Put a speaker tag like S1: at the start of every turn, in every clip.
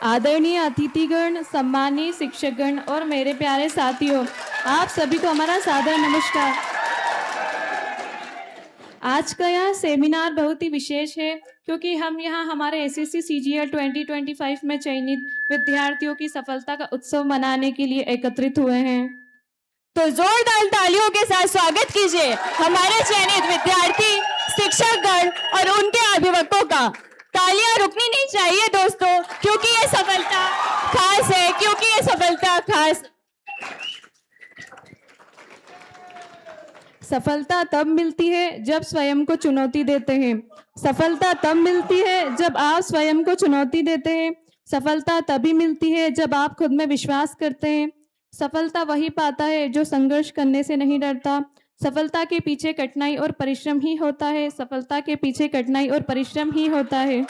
S1: आदरणीय अतिथिगण, सम्मानीय शिक्षकगण और मेरे प्यारे साथियों, आप सभी को हमारा सादर नमस्कार। आज का यह सेमिनार बहुत ही विशेष है क्योंकि हम यहाँ हमारे एसएससी सीजीएल 2025 में चयनित विद्यार्थियों की सफलता का उत्सव मनाने के लिए एकत्रित हुए हैं।
S2: तो जोरदार तालियों के साथ स्वागत कीजिए हमारे चयनित विद्यार्थी, शिक्षकगण और उनके अभिभावकों का। तालियां रुकनी नहीं चाहिए दोस्तों, क्योंकि ये सफलता खास है,
S1: सफलता तब मिलती है जब स्वयं को चुनौती देते हैं। सफलता तब मिलती है जब आप स्वयं को चुनौती देते हैं। सफलता तभी मिलती है जब आप खुद में विश्वास करते हैं। सफलता वही पाता है जो संघर्ष करने से नहीं डरता। सफलता के पीछे कठिनाई और परिश्रम ही होता है। सफलता के पीछे कठिनाई और परिश्रम ही होता है।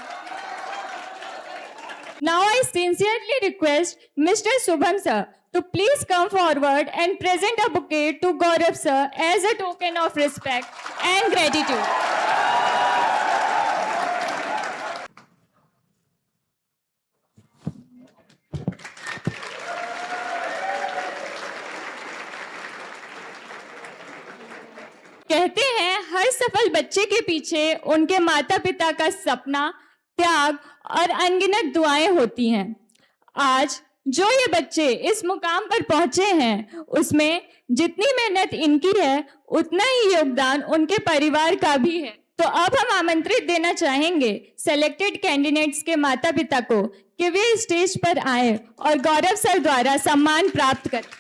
S2: Now I sincerely request Mr. Shubham sir to please come forward and present a bouquet to Gaurav sir as a token of respect and gratitude. कहते हैं हर सफल बच्चे के पीछे उनके माता पिता का सपना, त्याग और अनगिनत दुआएं होती हैं। आज जो ये बच्चे इस मुकाम पर पहुंचे हैं, उसमें जितनी मेहनत इनकी है, उतना ही योगदान उनके परिवार का भी है। तो अब हम आमंत्रित देना चाहेंगे सेलेक्टेड कैंडिडेट्स के माता पिता को कि वे स्टेज पर आए और गौरव सर द्वारा सम्मान प्राप्त करें।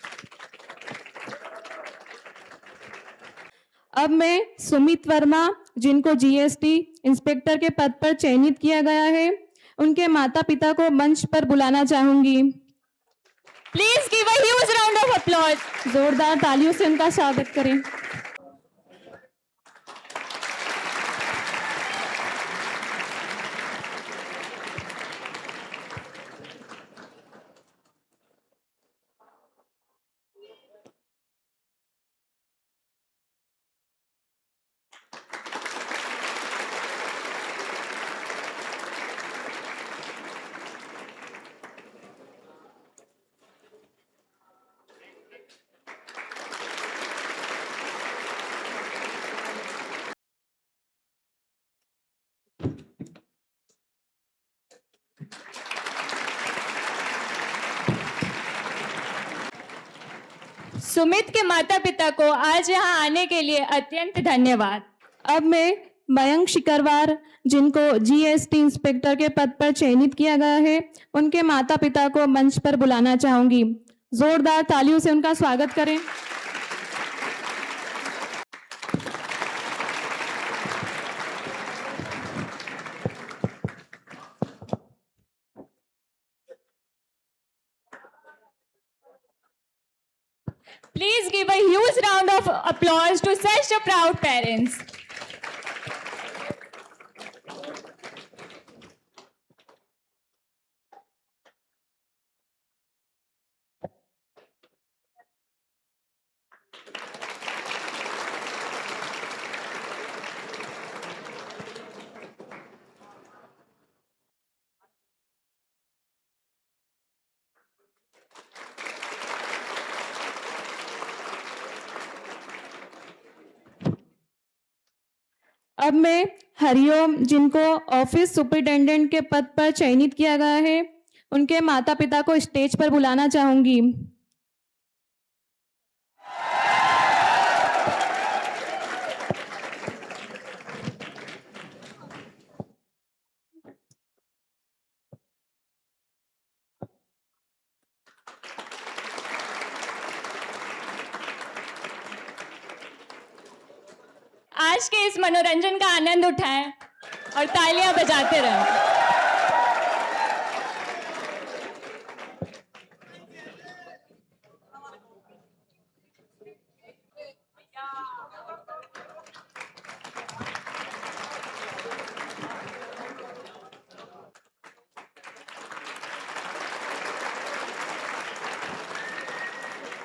S1: अब मैं सुमित वर्मा, जिनको जीएसटी इंस्पेक्टर के पद पर चयनित किया गया है, उनके माता पिता को मंच पर बुलाना चाहूंगी।
S2: Please give a huge round of applause.
S1: जोरदार तालियों से उनका स्वागत करें।
S2: सुमित के माता पिता को आज यहाँ आने के लिए अत्यंत धन्यवाद।
S1: अब मैं मयंक शिकरवार, जिनको जीएसटी इंस्पेक्टर के पद पर चयनित किया गया है, उनके माता पिता को मंच पर बुलाना चाहूंगी। जोरदार तालियों से उनका स्वागत करें।
S2: Please give a huge round of applause to such a proud parents.
S1: अब मैं हरिओम, जिनको ऑफिस सुपरिटेंडेंट के पद पर चयनित किया गया है, उनके माता पिता को स्टेज पर बुलाना चाहूंगी।
S2: आज के इस मनोरंजन का आनंद उठाएं और तालियां बजाते रहें।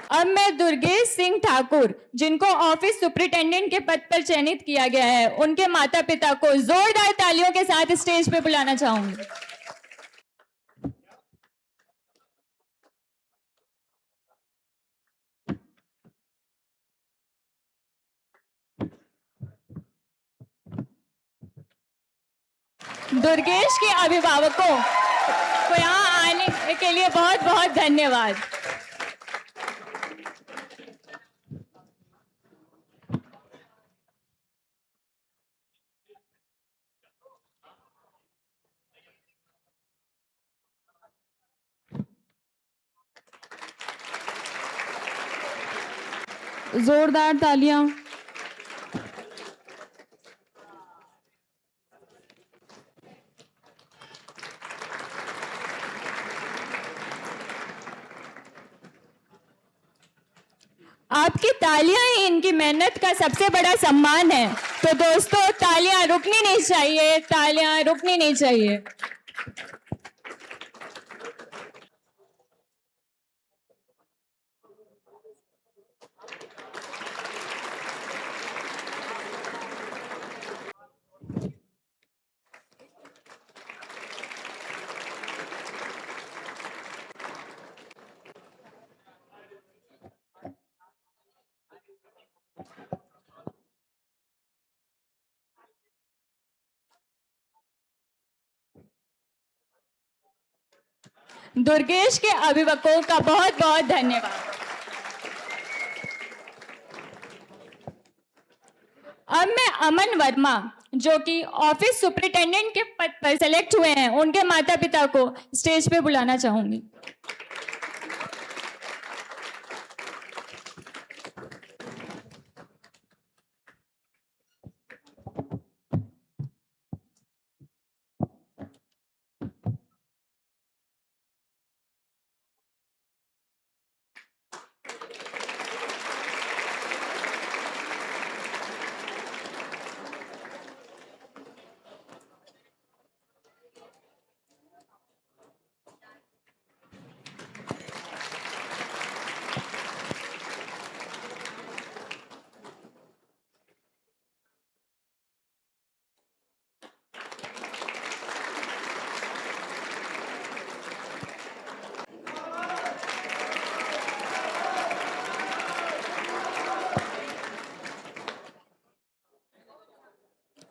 S2: अब मैं दुर्गेश सिंह ठाकुर, जिनको ऑफिस सुपरिटेंडेंट के पद पर चयनित किया गया है, उनके माता पिता को जोरदार तालियों के साथ स्टेज पे बुलाना चाहूंगी। दुर्गेश के अभिभावकों को यहाँ आने के लिए बहुत बहुत धन्यवाद।
S1: जोरदार तालियां।
S2: आपकी तालियां ही इनकी मेहनत का सबसे बड़ा सम्मान है। तो दोस्तों, तालियां रुकनी नहीं चाहिए, तालियां रुकनी नहीं चाहिए। दुर्गेश के अभिभावकों का बहुत बहुत धन्यवाद। अब मैं अमन वर्मा, जो कि ऑफिस सुपरिटेंडेंट के पद पर सेलेक्ट हुए हैं, उनके माता पिता को स्टेज पे बुलाना चाहूंगी।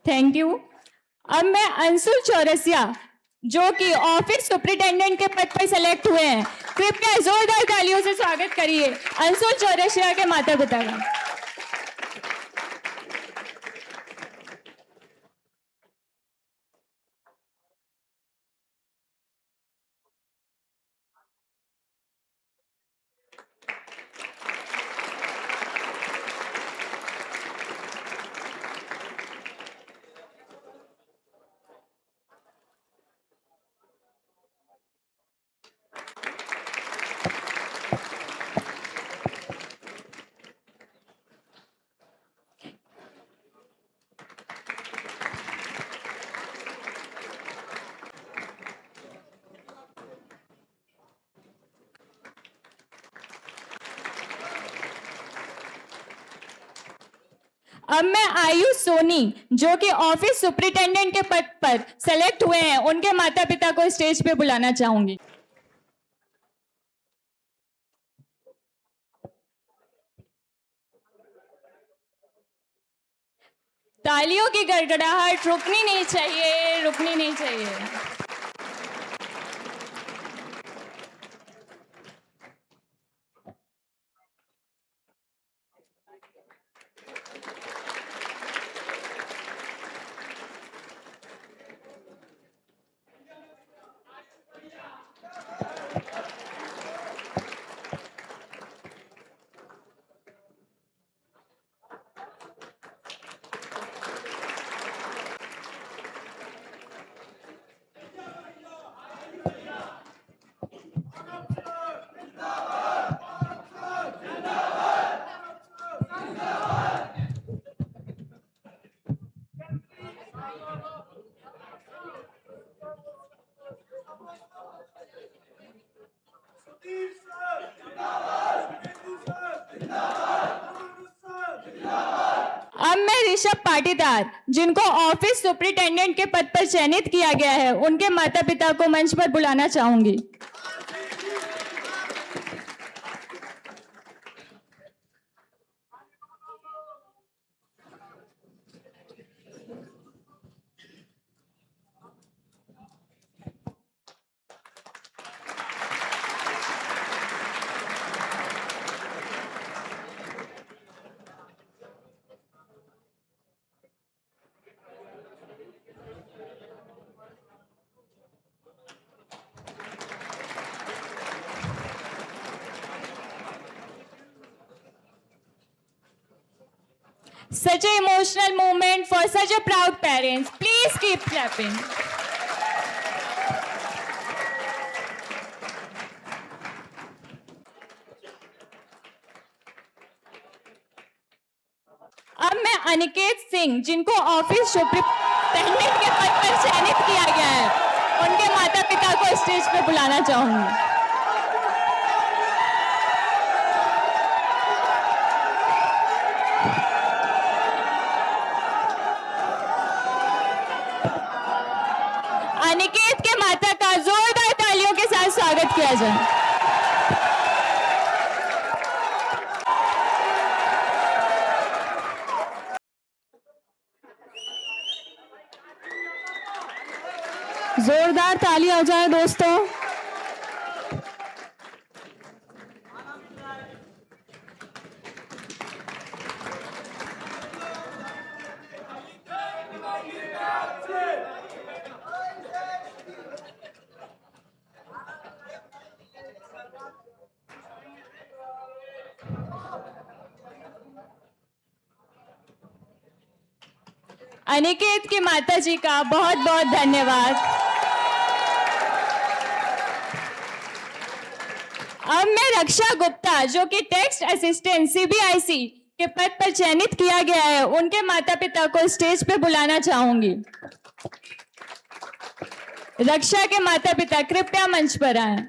S2: Thank you. अब मैं अंशुल चौरसिया, जो कि ऑफिस सुपरिटेंडेंट के पद पर सेलेक्ट हुए हैं, कृपया जोरदार तालियों से स्वागत करिए अंशुल चौरसिया के माता पिता का। अब मैं आयुष सोनी, जो कि ऑफिस सुपरिटेंडेंट के पद पर सेलेक्ट हुए हैं, उनके माता पिता को स्टेज पे बुलाना चाहूंगी। तालियों की गड़गड़ाहट रुकनी नहीं चाहिए, रुकनी नहीं चाहिए। अब मैं ऋषभ पाटीदार, जिनको ऑफिस सुपरिटेंडेंट के पद पर चयनित किया गया है, उनके माता पिता को मंच पर बुलाना चाहूंगी। Such an emotional moment for such a proud parents. Please keep clapping. अब मैं अनिकेत सिंह, जिनको ऑफिस सुपरिटेंडेंट के पद पर चयनित किया गया है, उनके माता पिता को स्टेज पर बुलाना चाहूंगी। अनिकेत के माता का जोरदार तालियों के साथ स्वागत किया जाए।
S1: जोरदार ताली हो जाए दोस्तों।
S2: अनिकेत की माता जी का बहुत बहुत धन्यवाद। अब मैं रक्षा गुप्ता, जो कि टेक्स्ट असिस्टेंट सीबीआईसी के पद पर चयनित किया गया है, उनके माता पिता को स्टेज पे बुलाना चाहूंगी। रक्षा के माता पिता कृपया मंच पर आएं।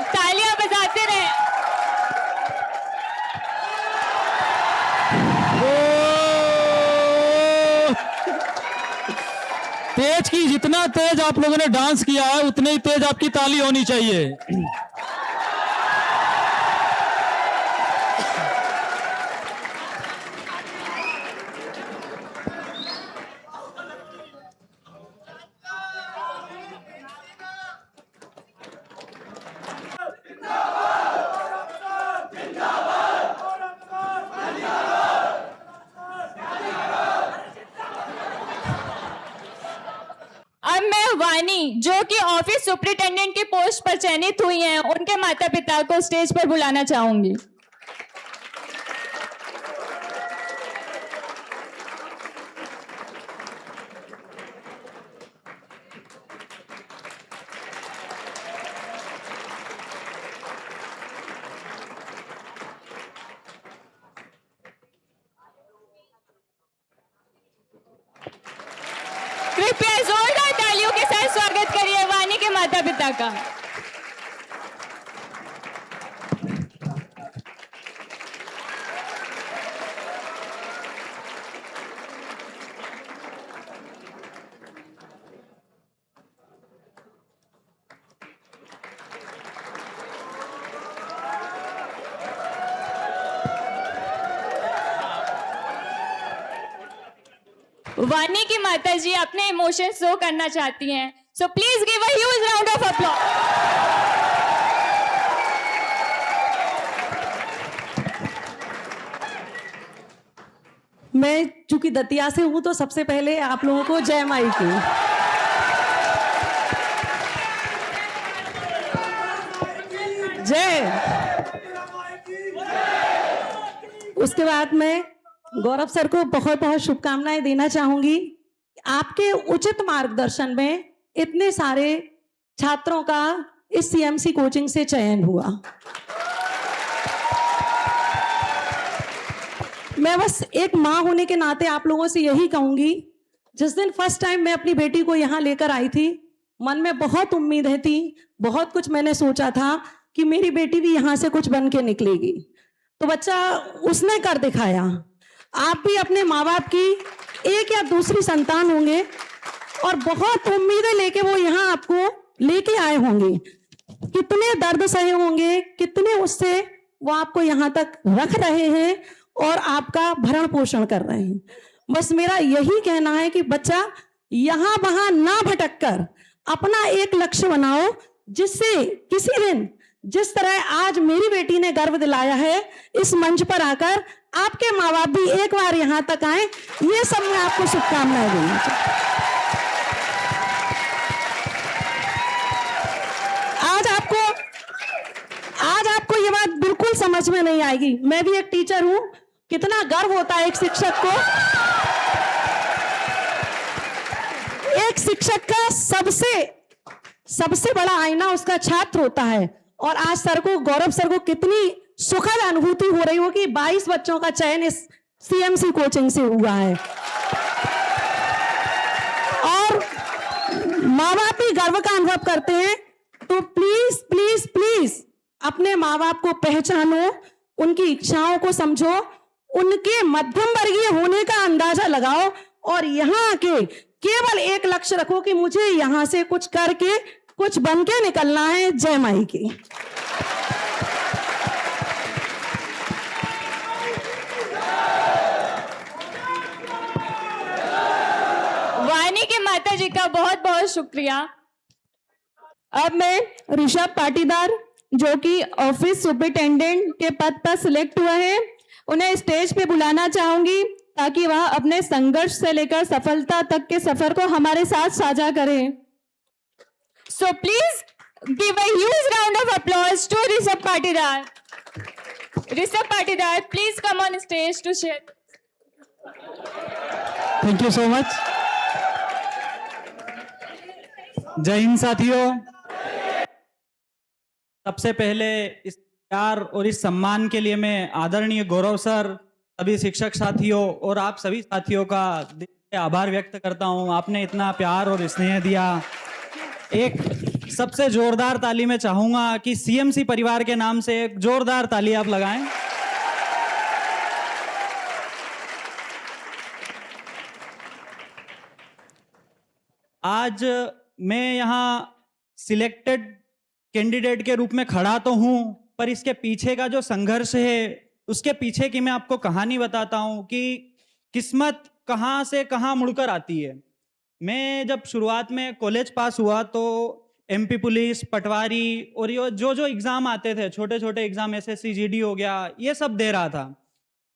S2: तालियां बजाते रहे।
S3: तेज की, जितना तेज आप लोगों ने डांस किया है उतनी ही तेज आपकी ताली होनी चाहिए।
S2: अब मैं वानी, जो कि ऑफिस सुपरिटेंडेंट की पोस्ट पर चयनित हुई हैं, उनके माता पिता को स्टेज पर बुलाना चाहूंगी। कृपया जोरदार तालियों के साथ स्वागत करिए वानी के माता पिता का। वानी की माता जी अपने इमोशन शो करना चाहती हैं, so please give a huge round of applause.
S4: मैं चूंकि दतिया से हूं तो सबसे पहले आप लोगों को जय माई की। जय। उसके बाद मैं गौरव सर को बहुत बहुत शुभकामनाएं देना चाहूंगी। आपके उचित मार्गदर्शन में इतने सारे छात्रों का इस सीएमसी कोचिंग से चयन हुआ। मैं बस एक माँ होने के नाते आप लोगों से यही कहूंगी, जिस दिन फर्स्ट टाइम मैं अपनी बेटी को यहाँ लेकर आई थी, मन में बहुत उम्मीदें थी, बहुत कुछ मैंने सोचा था कि मेरी बेटी भी यहाँ से कुछ बन के निकलेगी। तो बच्चा उसने कर दिखाया। आप भी अपने माँ बाप की एक या दूसरी संतान होंगे और बहुत उम्मीदें लेके वो यहाँ आपको लेके आए होंगे। कितने दर्द सहे होंगे, कितने उससे वो आपको यहाँ तक रख रहे हैं और आपका भरण पोषण कर रहे हैं। बस मेरा यही कहना है कि बच्चा यहाँ वहां ना भटक कर अपना एक लक्ष्य बनाओ, जिससे किसी दिन जिस तरह आज मेरी बेटी ने गर्व दिलाया है इस मंच पर आकर, आपके माँ बाप भी एक बार यहाँ तक आए। ये सब मैं आपको शुभकामनाएं देना चाहती हूँ। आज आपको ये बात बिल्कुल समझ में नहीं आएगी। मैं भी एक टीचर हूं, कितना गर्व होता है एक शिक्षक को। एक शिक्षक का सबसे बड़ा आईना उसका छात्र होता है। और आज सर को, गौरव सर को कितनी सुखद अनुभूति हो रही हो कि 22 बच्चों का चयन इस सीएमसी कोचिंग से हुआ है और माँ बाप भी गर्व का अनुभव करते हैं। तो प्लीज प्लीज प्लीज अपने माँ बाप को पहचानो, उनकी इच्छाओं को समझो, उनके मध्यम वर्गीय होने का अंदाजा लगाओ और यहाँ आके केवल एक लक्ष्य रखो कि मुझे यहाँ से कुछ करके, कुछ बन के निकलना है। जय माई की।
S2: वानी के माता जी का बहुत बहुत शुक्रिया।
S1: अब मैं ऋषभ पाटीदार, जो कि ऑफिस सुपरिटेंडेंट के पद पर सिलेक्ट हुआ है, उन्हें स्टेज पे बुलाना चाहूंगी ताकि वह अपने संघर्ष से लेकर सफलता तक के सफर को हमारे साथ साझा करें।
S2: So please give a huge round of applause to Rishabh Patidar. Rishabh Patidar, please come on stage to share.
S3: Thank you so much. जय हिंद साथियों। सबसे पहले इस प्यार और इस सम्मान के लिए मैं आदरणीय गौरव सर, सभी शिक्षक साथियों और आप सभी साथियों का दिल से आभार व्यक्त करता हूं। आपने इतना प्यार और स्नेह दिया। एक सबसे जोरदार ताली मैं चाहूंगा कि सीएमसी परिवार के नाम से एक जोरदार ताली आप लगाएं। आज मैं यहाँ सिलेक्टेड कैंडिडेट के रूप में खड़ा तो हूं, पर इसके पीछे का जो संघर्ष है, उसके पीछे की मैं आपको कहानी बताता हूं कि किस्मत कहां से कहां मुड़कर आती है। मैं जब शुरुआत में कॉलेज पास हुआ तो एमपी पुलिस, पटवारी और ये जो एग्जाम आते थे, छोटे छोटे एग्जाम, एसएससी जीडी हो गया, ये सब दे रहा था।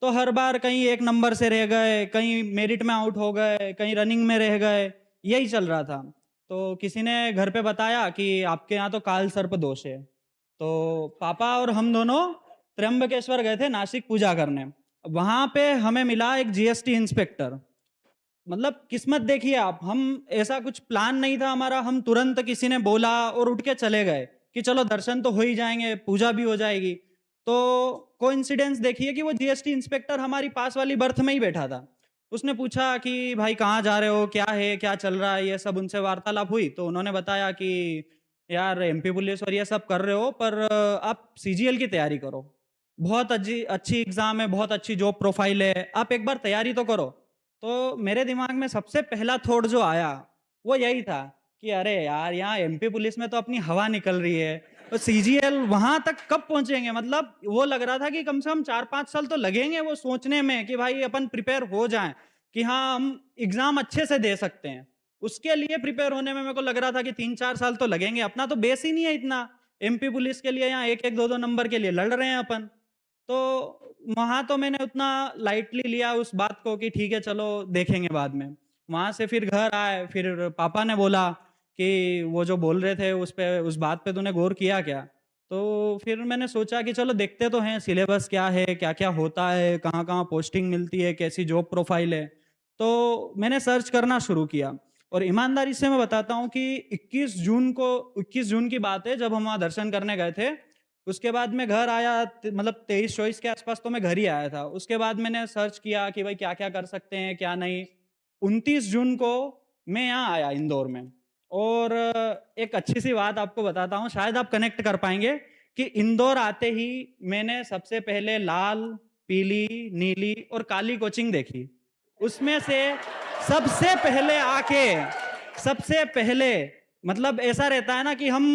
S3: तो हर बार कहीं 1 नंबर से रह गए, कहीं मेरिट में आउट हो गए, कहीं रनिंग में रह गए, यही चल रहा था। तो किसी ने घर पे बताया कि आपके यहाँ तो काल सर्प दोष है। तो पापा और हम दोनों त्र्यंबकेश्वर गए थे नासिक पूजा करने। वहां पे हमें मिला एक जीएसटी इंस्पेक्टर। मतलब किस्मत देखिए आप, हम ऐसा कुछ प्लान नहीं था हमारा, हम तुरंत किसी ने बोला और उठ के चले गए कि चलो दर्शन तो हो ही जाएंगे, पूजा भी हो जाएगी। तो कोइंसिडेंस देखिए कि वो जीएसटी इंस्पेक्टर हमारी पास वाली बर्थ में ही बैठा था। उसने पूछा कि भाई कहाँ जा रहे हो, क्या है, क्या चल रहा है, ये सब उनसे वार्तालाप हुई। तो उन्होंने बताया कि यार एमपी पुलिस और ये सब कर रहे हो, पर आप सीजीएल की तैयारी करो, बहुत अच्छी एग्जाम है, बहुत अच्छी जॉब प्रोफाइल है, आप एक बार तैयारी तो करो। तो मेरे दिमाग में सबसे पहला थॉट जो आया वो यही था कि अरे यार यहाँ एमपी पुलिस में तो अपनी हवा निकल रही है, तो सीजीएल वहां तक कब पहुंचेंगे। मतलब वो लग रहा था कि कम से कम 4-5 साल तो लगेंगे वो सोचने में कि भाई अपन प्रिपेयर हो जाएं कि हाँ हम एग्जाम अच्छे से दे सकते हैं। उसके लिए प्रिपेयर होने में मेरे को लग रहा था कि 3-4 साल तो लगेंगे, अपना तो बेस ही नहीं है इतना। एमपी पुलिस के लिए यहाँ 1-1, 2-2 नंबर के लिए लड़ रहे हैं अपन। तो वहां तो मैंने उतना लाइटली लिया उस बात को कि ठीक है चलो देखेंगे बाद में। वहां से फिर घर आए, फिर पापा ने बोला कि वो जो बोल रहे थे उस बात पे तूने गौर किया क्या। तो फिर मैंने सोचा कि चलो देखते तो हैं सिलेबस क्या है, क्या क्या होता है, कहाँ कहाँ पोस्टिंग मिलती है, कैसी जॉब प्रोफाइल है। तो मैंने सर्च करना शुरू किया और ईमानदारी से मैं बताता हूँ कि 21 जून की बात है जब हम वहाँ दर्शन करने गए थे। उसके बाद मैं घर आया, मतलब 23-24 के आसपास तो मैं घर ही आया था। उसके बाद मैंने सर्च किया कि भाई क्या क्या कर सकते हैं क्या नहीं। 29 जून को मैं यहाँ आया इंदौर में। और एक अच्छी सी बात आपको बताता हूँ, शायद आप कनेक्ट कर पाएंगे कि इंदौर आते ही मैंने सबसे पहले लाल, पीली, नीली और काली कोचिंग देखी। उसमें से सबसे पहले आके, सबसे पहले मतलब ऐसा रहता है ना कि हम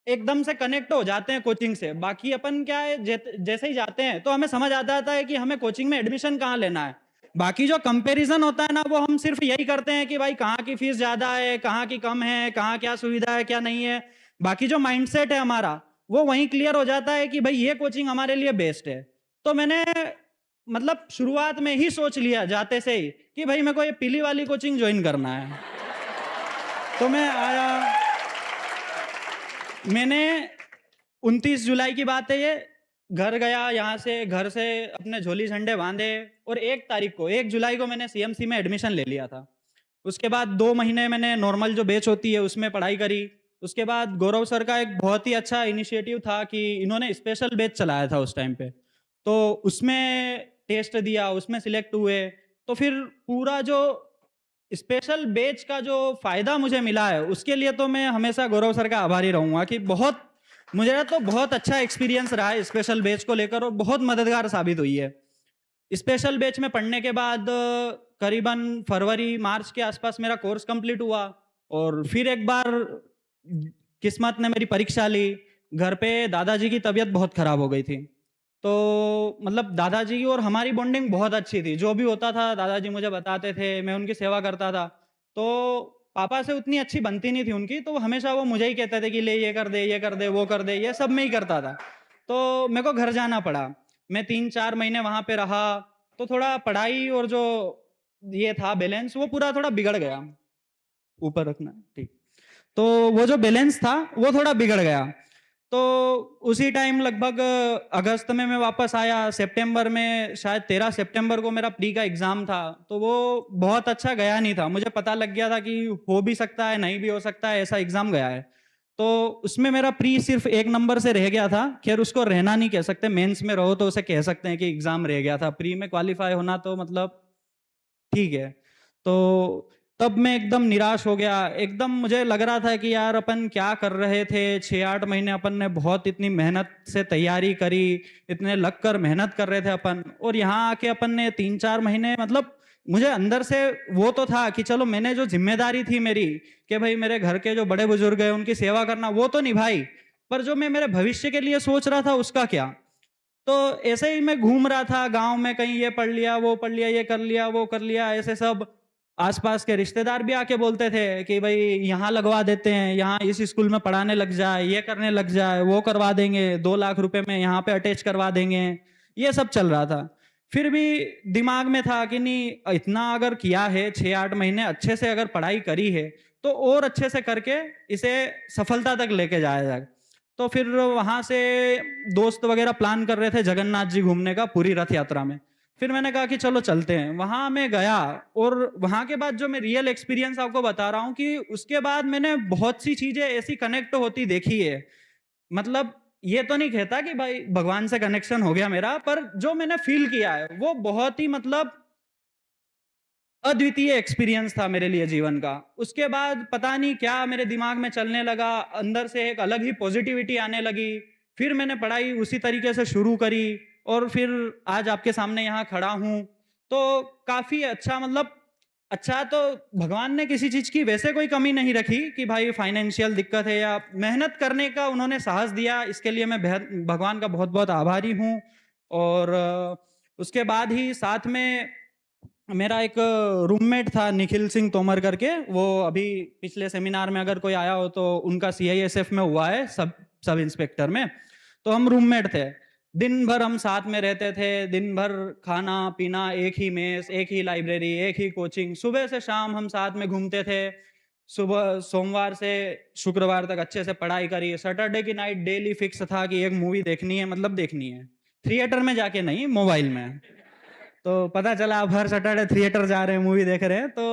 S3: एकदम से कनेक्ट हो जाते हैं कोचिंग से। बाकी अपन क्या है, जैसे ही जाते हैं तो हमें समझ आ जाता है कि हमें कोचिंग में एडमिशन कहाँ लेना है। बाकी जो कंपैरिजन होता है ना, वो हम सिर्फ यही करते हैं कि भाई कहाँ की फीस ज्यादा है, कहाँ की कम है, कहाँ क्या सुविधा है, क्या नहीं है। बाकी जो माइंडसेट है हमारा, वो वहीं क्लियर हो जाता है कि भाई ये कोचिंग हमारे लिए बेस्ट है। तो मैंने मतलब शुरुआत में ही सोच लिया जाते से ही कि भाई मेरे को ये पीली वाली कोचिंग ज्वाइन करना है। तो मैं आया, मैंने 29 जुलाई की बात है ये, घर गया, यहाँ से घर से अपने झोली झंडे बांधे और 1 जुलाई को मैंने सीएमसी में एडमिशन ले लिया था। उसके बाद 2 महीने मैंने नॉर्मल जो बैच होती है उसमें पढ़ाई करी। उसके बाद गौरव सर का एक बहुत ही अच्छा इनिशिएटिव था कि इन्होंने स्पेशल बैच चलाया था उस टाइम पे, तो उसमें टेस्ट दिया, उसमें सिलेक्ट हुए। तो फिर पूरा जो स्पेशल बैच का जो फायदा मुझे मिला है, उसके लिए तो मैं हमेशा गौरव सर का आभारी रहूंगा कि मुझे तो बहुत अच्छा एक्सपीरियंस रहा है स्पेशल बैच को लेकर और बहुत मददगार साबित हुई है। स्पेशल बैच में पढ़ने के बाद करीबन फरवरी मार्च के आसपास मेरा कोर्स कंप्लीट हुआ और फिर एक बार किस्मत ने मेरी परीक्षा ली। घर पे दादाजी की तबीयत बहुत खराब हो गई थी, तो मतलब दादाजी की और हमारी बॉन्डिंग बहुत अच्छी थी। जो भी होता था दादाजी मुझे बताते थे, मैं उनकी सेवा करता था। तो पापा से उतनी अच्छी बनती नहीं थी उनकी, तो हमेशा वो मुझे ही कहते थे कि ले ये कर दे, ये कर दे, वो कर दे, ये सब मैं ही करता था। तो मेरे को घर जाना पड़ा। मैं 3-4 महीने वहाँ पे रहा, तो थोड़ा पढ़ाई और जो ये था बैलेंस, वो पूरा थोड़ा बिगड़ गया। ऊपर रखना, ठीक। तो वो जो बैलेंस था वो थोड़ा बिगड़ गया। तो उसी टाइम लगभग अगस्त में मैं वापस आया। सितंबर में शायद 13 सितंबर को मेरा प्री का एग्जाम था, तो वो बहुत अच्छा गया नहीं था। मुझे पता लग गया था कि हो भी सकता है, नहीं भी हो सकता है, ऐसा एग्जाम गया है। तो उसमें मेरा प्री सिर्फ 1 नंबर से रह गया था। खैर उसको रहना नहीं कह सकते, मेंस में रहो तो उसे कह सकते हैं कि एग्जाम रह गया था। प्री में क्वालिफाई होना तो मतलब ठीक है। तो तब मैं एकदम निराश हो गया। एकदम मुझे लग रहा था कि यार अपन क्या कर रहे थे। 6-8 महीने अपन ने बहुत इतनी मेहनत से तैयारी करी, इतने लग कर मेहनत कर रहे थे अपन, और यहाँ आके अपन ने 3-4 महीने मतलब मुझे अंदर से वो तो था कि चलो मैंने जो जिम्मेदारी थी मेरी कि भाई मेरे घर के जो बड़े बुजुर्ग हैं उनकी सेवा करना, वो तो निभाई, पर जो मैं मेरे भविष्य के लिए सोच रहा था उसका क्या। तो ऐसे ही मैं घूम रहा था गांव में, कहीं ये पढ़ लिया, वो पढ़ लिया, ये कर लिया, वो कर लिया, ऐसे सब। आसपास के रिश्तेदार भी आके बोलते थे कि भाई यहाँ लगवा देते हैं, यहाँ इस स्कूल में पढ़ाने लग जाए, ये करने लग जाए, वो करवा देंगे, 2 लाख रुपए में यहाँ पे अटैच करवा देंगे। ये सब चल रहा था। फिर भी दिमाग में था कि नहीं, इतना अगर किया है, 6-8 महीने अच्छे से अगर पढ़ाई करी है, तो और अच्छे से करके इसे सफलता तक लेके जाया जाए। तो फिर वहां से दोस्त वगैरह प्लान कर रहे थे जगन्नाथ जी घूमने का पूरी रथ यात्रा में। फिर मैंने कहा कि चलो चलते हैं। वहां मैं गया और वहां के बाद जो मैं रियल एक्सपीरियंस आपको बता रहा हूँ कि उसके बाद मैंने बहुत सी चीजें ऐसी कनेक्ट होती देखी है। मतलब ये तो नहीं कहता कि भाई भगवान से कनेक्शन हो गया मेरा, पर जो मैंने फील किया है वो बहुत ही मतलब अद्वितीय एक्सपीरियंस था मेरे लिए जीवन का। उसके बाद पता नहीं क्या मेरे दिमाग में चलने लगा, अंदर से एक अलग ही पॉजिटिविटी आने लगी। फिर मैंने पढ़ाई उसी तरीके से शुरू करी और फिर आज आपके सामने यहाँ खड़ा हूँ। तो काफी अच्छा, मतलब अच्छा, तो भगवान ने किसी चीज की वैसे कोई कमी नहीं रखी कि भाई फाइनेंशियल दिक्कत है, या मेहनत करने का उन्होंने साहस दिया, इसके लिए मैं भगवान का बहुत बहुत आभारी हूँ। और उसके बाद ही साथ में मेरा एक रूममेट था निखिल सिंह तोमर करके, वो अभी पिछले सेमिनार में अगर कोई आया हो तो उनका CISF में हुआ है, सब इंस्पेक्टर में। तो हम रूममेट थे, दिन भर हम साथ में रहते थे, दिन भर खाना पीना, एक ही मेस, एक ही लाइब्रेरी, एक ही कोचिंग, सुबह से शाम हम साथ में घूमते थे। सुबह सोमवार से शुक्रवार तक अच्छे से पढ़ाई करी। सैटरडे की नाइट डेली फिक्स था कि एक मूवी देखनी है, मतलब देखनी है, थिएटर में जाके नहीं, मोबाइल में। तो पता चला आप हर सैटरडे थिएटर जा रहे हैं, मूवी देख रहे हैं, तो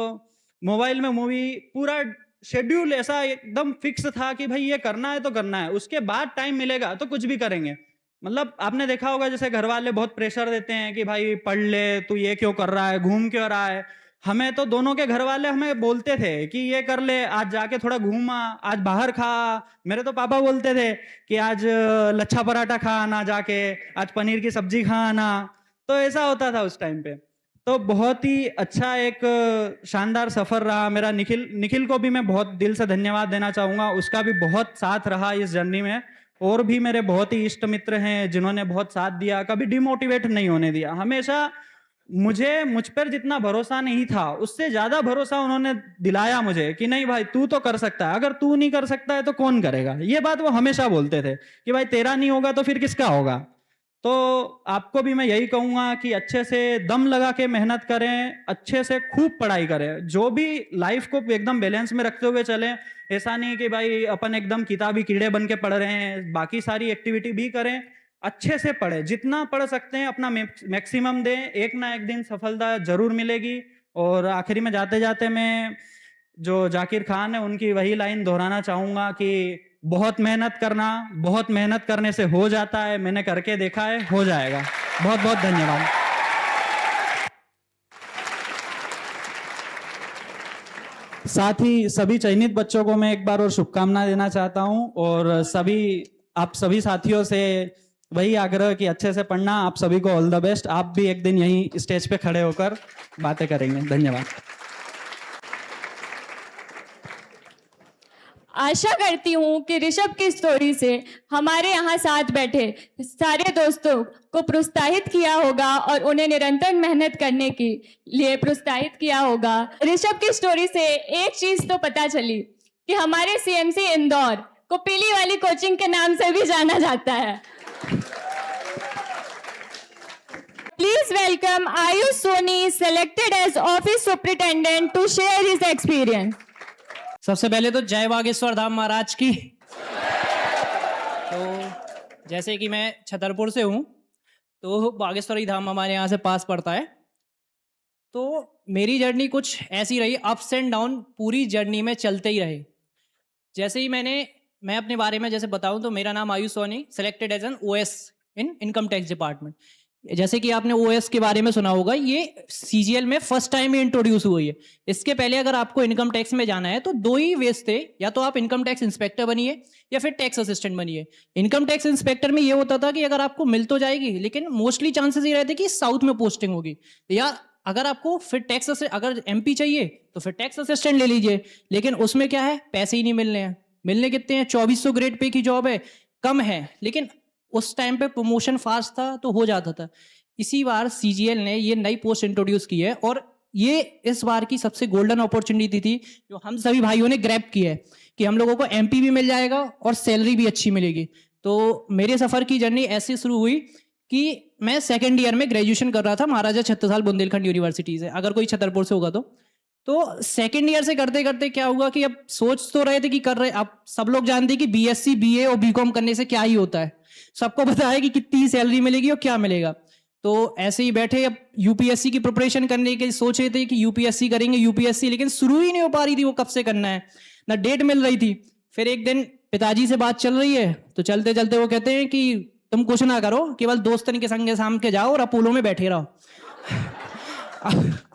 S3: मोबाइल में मूवी, पूरा शेड्यूल ऐसा एकदम फिक्स था कि भाई ये करना है तो करना है, उसके बाद टाइम मिलेगा तो कुछ भी करेंगे। मतलब आपने देखा होगा जैसे घर वाले बहुत प्रेशर देते हैं कि भाई पढ़ ले, तू ये क्यों कर रहा है, घूम क्यों रहा है। हमें तो दोनों के घर वाले हमें बोलते थे कि ये कर ले, आज जाके थोड़ा घूमा, आज बाहर खा। मेरे तो पापा बोलते थे कि आज लच्छा पराठा खा आना, जाके आज पनीर की सब्जी खा आना। तो ऐसा होता था उस टाइम पे। तो बहुत ही अच्छा एक शानदार सफर रहा मेरा। निखिल को भी मैं बहुत दिल से धन्यवाद देना चाहूंगा, उसका भी बहुत साथ रहा इस जर्नी में। और भी मेरे बहुत ही इष्ट मित्र हैं जिन्होंने बहुत साथ दिया, कभी डिमोटिवेट नहीं होने दिया। हमेशा मुझ पर जितना भरोसा नहीं था उससे ज्यादा भरोसा उन्होंने दिलाया मुझे कि नहीं भाई तू तो कर सकता है, अगर तू नहीं कर सकता है तो कौन करेगा। ये बात वो हमेशा बोलते थे कि भाई तेरा नहीं होगा तो फिर किसका होगा। तो आपको भी मैं यही कहूंगा कि अच्छे से दम लगा के मेहनत करें, अच्छे से खूब पढ़ाई करें, जो भी लाइफ को एकदम बैलेंस में रखते हुए चलें। ऐसा नहीं कि भाई अपन एकदम किताबी कीड़े बन के पढ़ रहे हैं, बाकी सारी एक्टिविटी भी करें, अच्छे से पढ़े, जितना पढ़ सकते हैं अपना मैक्सिमम दें, एक ना एक दिन सफलता जरूर मिलेगी। और आखिरी में जाते जाते मैं जो जाकिर खान है उनकी वही लाइन दोहराना चाहूंगा कि बहुत मेहनत करना, बहुत मेहनत करने से हो जाता है, मैंने करके देखा है, हो जाएगा। बहुत बहुत धन्यवाद। साथ ही सभी चयनित बच्चों को मैं एक बार और शुभकामनाएं देना चाहता हूं, और आप सभी साथियों से वही आग्रह कि अच्छे से पढ़ना। आप सभी को ऑल द बेस्ट। आप भी एक दिन यहीं स्टेज पे खड़े होकर बातें करेंगे। धन्यवाद।
S2: आशा करती हूँ कि ऋषभ की स्टोरी से हमारे यहाँ साथ बैठे सारे दोस्तों को प्रोत्साहित किया होगा और उन्हें निरंतर मेहनत करने के लिए प्रोत्साहित किया होगा। ऋषभ की स्टोरी से एक चीज तो पता चली कि हमारे सीएमसी इंदौर को पीली वाली कोचिंग के नाम से भी जाना जाता है। Please welcome Ayush Soni, selected as office superintendent to share his experience.
S5: सबसे पहले तो जय बागेश्वर धाम महाराज की। तो जैसे कि मैं छतरपुर से हूँ, तो बागेश्वरी धाम हमारे यहाँ से पास पड़ता है। तो मेरी जर्नी कुछ ऐसी रही, अप्स एंड डाउन पूरी जर्नी में चलते ही रहे। जैसे ही मैं अपने बारे में जैसे बताऊं तो मेरा नाम Ayush Soni, selected as an OS in income tax department. जैसे कि आपने ओएस के बारे में सुना होगा, ये सीजीएल में फर्स्ट टाइम ही इंट्रोड्यूस हुई है। इसके पहले अगर आपको इनकम टैक्स में जाना है तो दो ही वेज थे, या तो आप इनकम टैक्स इंस्पेक्टर बनिए या फिर टैक्स असिस्टेंट बनिए। इनकम टैक्स इंस्पेक्टर में ये होता था कि अगर आपको मिल तो जाएगी, लेकिन मोस्टली चांसेस ये रहते कि साउथ में पोस्टिंग होगी, या अगर आपको फिर अगर एमपी चाहिए तो फिर टैक्स असिस्टेंट ले लीजिए। लेकिन उसमें क्या है, पैसे ही नहीं मिलने हैं। मिलने कितने हैं, 2400 ग्रेड पे की जॉब है, कम है, लेकिन उस टाइम पे प्रमोशन फास्ट था तो हो जाता था। इसी बार सीजीएल ने ये नई पोस्ट इंट्रोड्यूस की है, और ये इस बार की सबसे गोल्डन अपॉर्चुनिटी थी जो हम सभी भाइयों ने ग्रैब की है कि हम लोगों को एमपी भी मिल जाएगा और सैलरी भी अच्छी मिलेगी। तो मेरे सफर की जर्नी ऐसे शुरू हुई कि मैं सेकेंड ईयर में ग्रेजुएशन कर रहा था महाराजा छत्रसाल बुंदेलखंड यूनिवर्सिटी से, अगर कोई छतरपुर से होगा तो सेकेंड ईयर से करते करते क्या हुआ कि अब सोच तो रहे थे कि कर रहे, अब सब लोग जानते हैं कि बीएससी बीए और बीकॉम करने से क्या ही होता है, सबको पता है कि कितनी सैलरी मिलेगी और क्या मिलेगा। तो ऐसे ही बैठे अब यूपीएससी की प्रिपरेशन करने के सोच रहे थे कि यूपीएससी करेंगे यूपीएससी, लेकिन शुरू ही नहीं हो पा रही थी वो कब से करना है, ना डेट मिल रही थी। फिर एक दिन पिताजी से बात चल रही है, तो चलते चलते वो कहते हैं कि तुम कुछ ना करो, केवल दोस्तन के संग शाम के जाओ और अपोलो में बैठे रहो।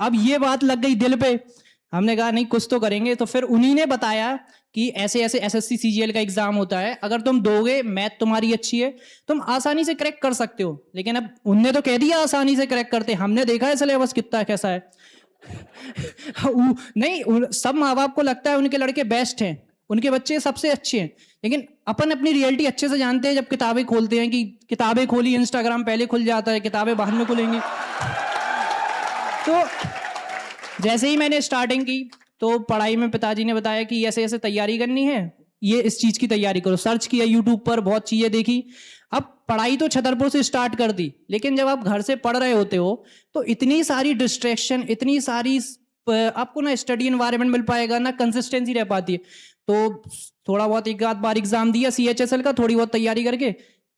S5: अब ये बात लग गई दिल पे, हमने कहा नहीं कुछ तो करेंगे। तो फिर उन्हीं ने बताया कि ऐसे ऐसे एसएससी सीजीएल का एग्जाम होता है, अगर तुम दोगे, मैथ तुम्हारी अच्छी है, तुम आसानी से क्रैक कर सकते हो। लेकिन अब उनने तो कह दिया आसानी से क्रैक करते, हमने देखा है सिलेबस कितना कैसा है। नहीं, सब माँ बाप को लगता है उनके लड़के बेस्ट हैं, उनके बच्चे सबसे अच्छे हैं, लेकिन अपन अपनी रियलिटी अच्छे से जानते हैं जब किताबें खोलते हैं कि किताबें खोली, इंस्टाग्राम पहले खुल जाता है, किताबें बाद में खुलेंगी। तो जैसे ही मैंने स्टार्टिंग की तो पढ़ाई में पिताजी ने बताया कि ऐसे ऐसे तैयारी करनी है, ये इस चीज की तैयारी करो। सर्च किया यूट्यूब पर, बहुत चीजें देखी। अब पढ़ाई तो छतरपुर से स्टार्ट कर दी, लेकिन जब आप घर से पढ़ रहे होते हो तो इतनी सारी डिस्ट्रैक्शन, इतनी सारी आपको ना स्टडी एनवायरनमेंट मिल पाएगा, ना कंसिस्टेंसी रह पाती है। तो थोड़ा बहुत एक आध बार एग्जाम दिया सीएचएसएल का, थोड़ी बहुत तैयारी करके,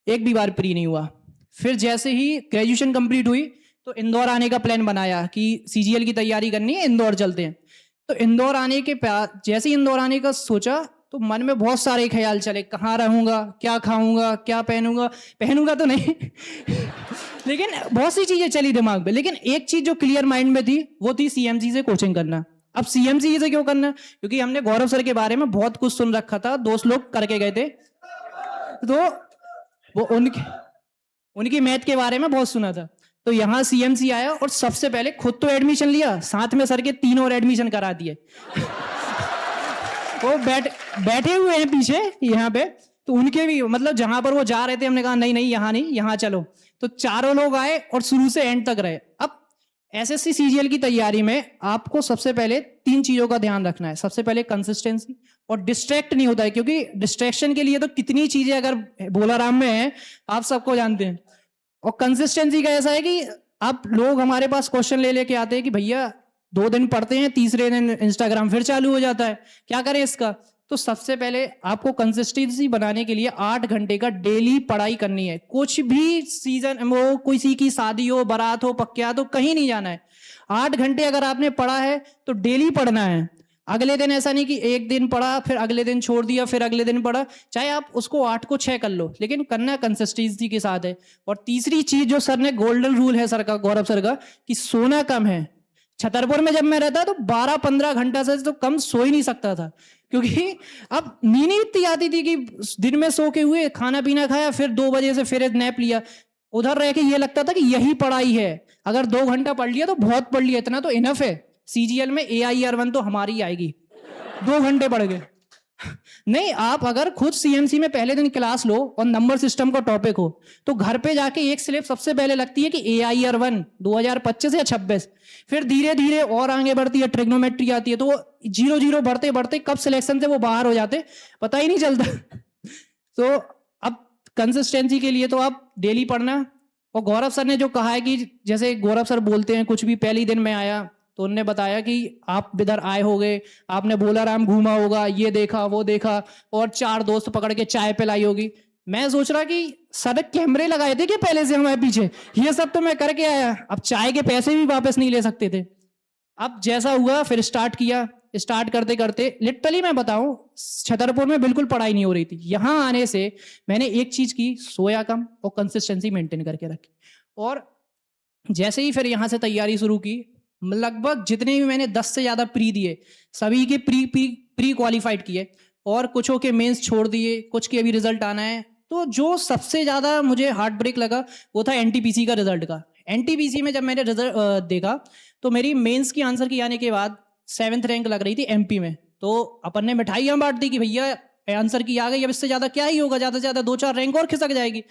S5: एक भी बार प्री नहीं हुआ। फिर जैसे ही ग्रेजुएशन कंप्लीट हुई तो इंदौर आने का प्लान बनाया कि सीजीएल की तैयारी करनी है, इंदौर चलते हैं। तो इंदौर आने के जैसे ही इंदौर आने का सोचा तो मन में बहुत सारे ख्याल चले, कहाँ रहूंगा, क्या खाऊंगा, क्या पहनूंगा तो नहीं लेकिन बहुत सी चीजें चली दिमाग में। लेकिन एक चीज जो क्लियर माइंड में थी वो थी सीएमसी से कोचिंग करना। अब सीएमसी से क्यों करना, क्योंकि हमने गौरव सर के बारे में बहुत कुछ सुन रखा था, दोस्त लोग करके गए थे, तो वो उनकी मैथ के बारे में बहुत सुना था। तो यहाँ सीएमसी आया और सबसे पहले खुद तो एडमिशन लिया, साथ में सर के 3 और एडमिशन करा दिए। वो बैठे हुए हैं पीछे यहाँ पे, तो उनके भी मतलब जहां पर वो जा रहे थे हमने कहा नहीं नहीं यहाँ नहीं, यहाँ चलो। तो चारों लोग आए और शुरू से एंड तक रहे। अब एसएससी सीजीएल की तैयारी में आपको सबसे पहले 3 चीजों का ध्यान रखना है। सबसे पहले कंसिस्टेंसी, और डिस्ट्रैक्ट नहीं होता है, क्योंकि डिस्ट्रैक्शन के लिए तो कितनी चीजें अगर भोलाराम में है आप सबको जानते हैं। और कंसिस्टेंसी का ऐसा है कि आप लोग हमारे पास क्वेश्चन ले लेके आते हैं कि भैया 2 दिन पढ़ते हैं, तीसरे दिन इंस्टाग्राम फिर चालू हो जाता है, क्या करें इसका। तो सबसे पहले आपको कंसिस्टेंसी बनाने के लिए 8 घंटे का डेली पढ़ाई करनी है। कुछ भी सीजन वो किसी की शादी हो, बारात हो, पक्या तो कहीं नहीं जाना है। 8 घंटे अगर आपने पढ़ा है तो डेली पढ़ना है। अगले दिन ऐसा नहीं कि एक दिन पढ़ा फिर अगले दिन छोड़ दिया फिर अगले दिन पढ़ा, चाहे आप उसको 8 को 6 कर लो, लेकिन करना कंसिस्टेंसी के साथ है। और तीसरी चीज जो सर ने गोल्डन रूल है सर का, गौरव सर का, कि सोना कम है। छतरपुर में जब मैं रहता तो 12-15 घंटा से तो कम सो ही नहीं सकता था, क्योंकि अब नींद ही इतनी आती थी कि दिन में सो के हुए, खाना पीना खाया, फिर 2 बजे से फिर नैप लिया। उधर रह के ये लगता था कि यही पढ़ाई है, अगर 2 घंटा पढ़ लिया तो बहुत पढ़ लिया, इतना तो इनफ है। सीजीएल में AIR1 तो हमारी आएगी, 2 घंटे पढ़ गए। नहीं, आप अगर खुद सीएमसी में पहले दिन क्लास लो और नंबर सिस्टम का टॉपिक हो तो घर पे जाके एक स्लिप सबसे पहले लगती है कि AIR1 2025 या 26, फिर धीरे धीरे और आगे बढ़ती है, ट्रिग्नोमेट्री आती है, तो 0-0 बढ़ते बढ़ते कब सिलेक्शन से वो बाहर हो जाते पता ही नहीं चलता। तो अब कंसिस्टेंसी के लिए तो आप डेली पढ़ना। और गौरव सर ने जो कहा है कि जैसे गौरव सर बोलते हैं कुछ भी, पहली दिन में आया तो उन्होंने बताया कि आप इधर आए होगे, आपने भोलाराम घूमा होगा, ये देखा वो देखा, और 4 दोस्त पकड़ के चाय पिलाई होगी। मैं सोच रहा कि सर कैमरे लगाए थे कि पहले से हमारे पीछे, ये सब तो मैं करके आया, अब चाय के पैसे भी वापस नहीं ले सकते थे। अब जैसा हुआ फिर स्टार्ट किया, स्टार्ट करते करते लिटरली मैं बताऊं छतरपुर में बिल्कुल पढ़ाई नहीं हो रही थी। यहां आने से मैंने एक चीज की, सोया कम और कंसिस्टेंसी मेंटेन करके रखी। और जैसे ही फिर यहां से तैयारी शुरू की, लगभग जितने भी मैंने 10 से ज्यादा प्री दिए, सभी के प्री क्वालिफाइड किए, और कुछों के मेंस छोड़ दिए, कुछ के अभी रिजल्ट आना है। तो जो सबसे ज्यादा मुझे हार्ट ब्रेक लगा वो था एनटीपीसी का रिजल्ट का। एनटीपीसी में जब मैंने रिजल्ट देखा तो मेरी मेंस की आंसर की आने के बाद 7th रैंक लग रही थी एमपी में। तो अपन ने मिठाइयां बांट दी कि भैया आंसर की आ गई, अब इससे ज्यादा क्या ही होगा, ज्यादा से ज्यादा 2-4 रैंक और खिसक जाएगी।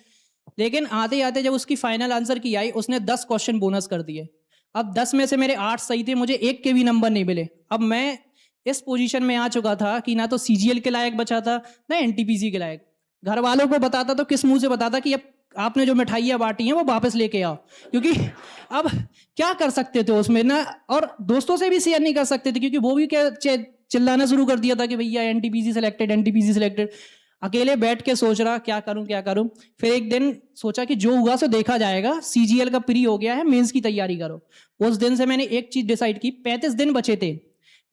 S5: लेकिन आते आते जब उसकी फाइनल आंसर की आई, उसने 10 क्वेश्चन बोनस कर दिए। अब 10 में से मेरे 8 सही थे, मुझे एक के भी नंबर नहीं मिले। अब मैं इस पोजीशन में आ चुका था कि ना तो सीजीएल के लायक बचा था ना एनटीपीसी के लायक। घर वालों को बताता तो किस मुंह से बताता कि अब आपने जो मिठाइयाँ बांटी हैं वो वापस लेके आओ, क्योंकि अब क्या कर सकते थे उसमें ना, और दोस्तों से भी शेयर नहीं कर सकते थे, क्योंकि वो भी क्या चिल्लाना शुरू कर दिया था कि भैया एनटीपीसी सिलेक्टेड, एनटीपीसी सिलेक्टेड। अकेले बैठ के सोच रहा क्या करूं क्या करूं। फिर एक दिन सोचा कि जो हुआ सो देखा जाएगा, सीजीएल का प्री हो गया है, मेंस की तैयारी करो। उस दिन से मैंने एक चीज डिसाइड की, 35 दिन बचे थे,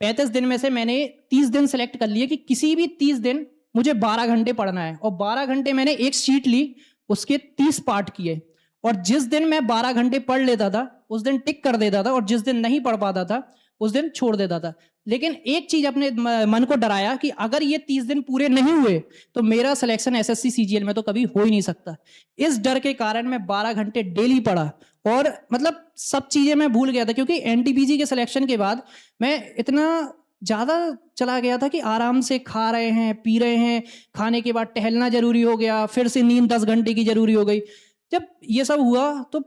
S5: 35 दिन में से मैंने 30 दिन सेलेक्ट कर लिए कि किसी भी 30 दिन मुझे 12 घंटे पढ़ना है। और 12 घंटे मैंने एक शीट ली, उसके 30 पार्ट किए, और जिस दिन मैं 12 घंटे पढ़ लेता था उस दिन टिक कर देता था, और जिस दिन नहीं पढ़ पाता था उस दिन छोड़ देता था। लेकिन एक चीज अपने मन को डराया कि अगर ये 30 दिन पूरे नहीं हुए तो मेरा सिलेक्शन एसएससी सीजीएल में तो कभी हो ही नहीं सकता। इस डर के कारण मैं 12 घंटे डेली पढ़ा, और मतलब सब चीजें मैं भूल गया था, क्योंकि एनटीपीसी के सिलेक्शन के बाद मैं इतना ज्यादा चला गया था कि आराम से खा रहे हैं, पी रहे हैं, खाने के बाद टहलना जरूरी हो गया, फिर से नींद 10 घंटे की जरूरी हो गई। जब ये सब हुआ तो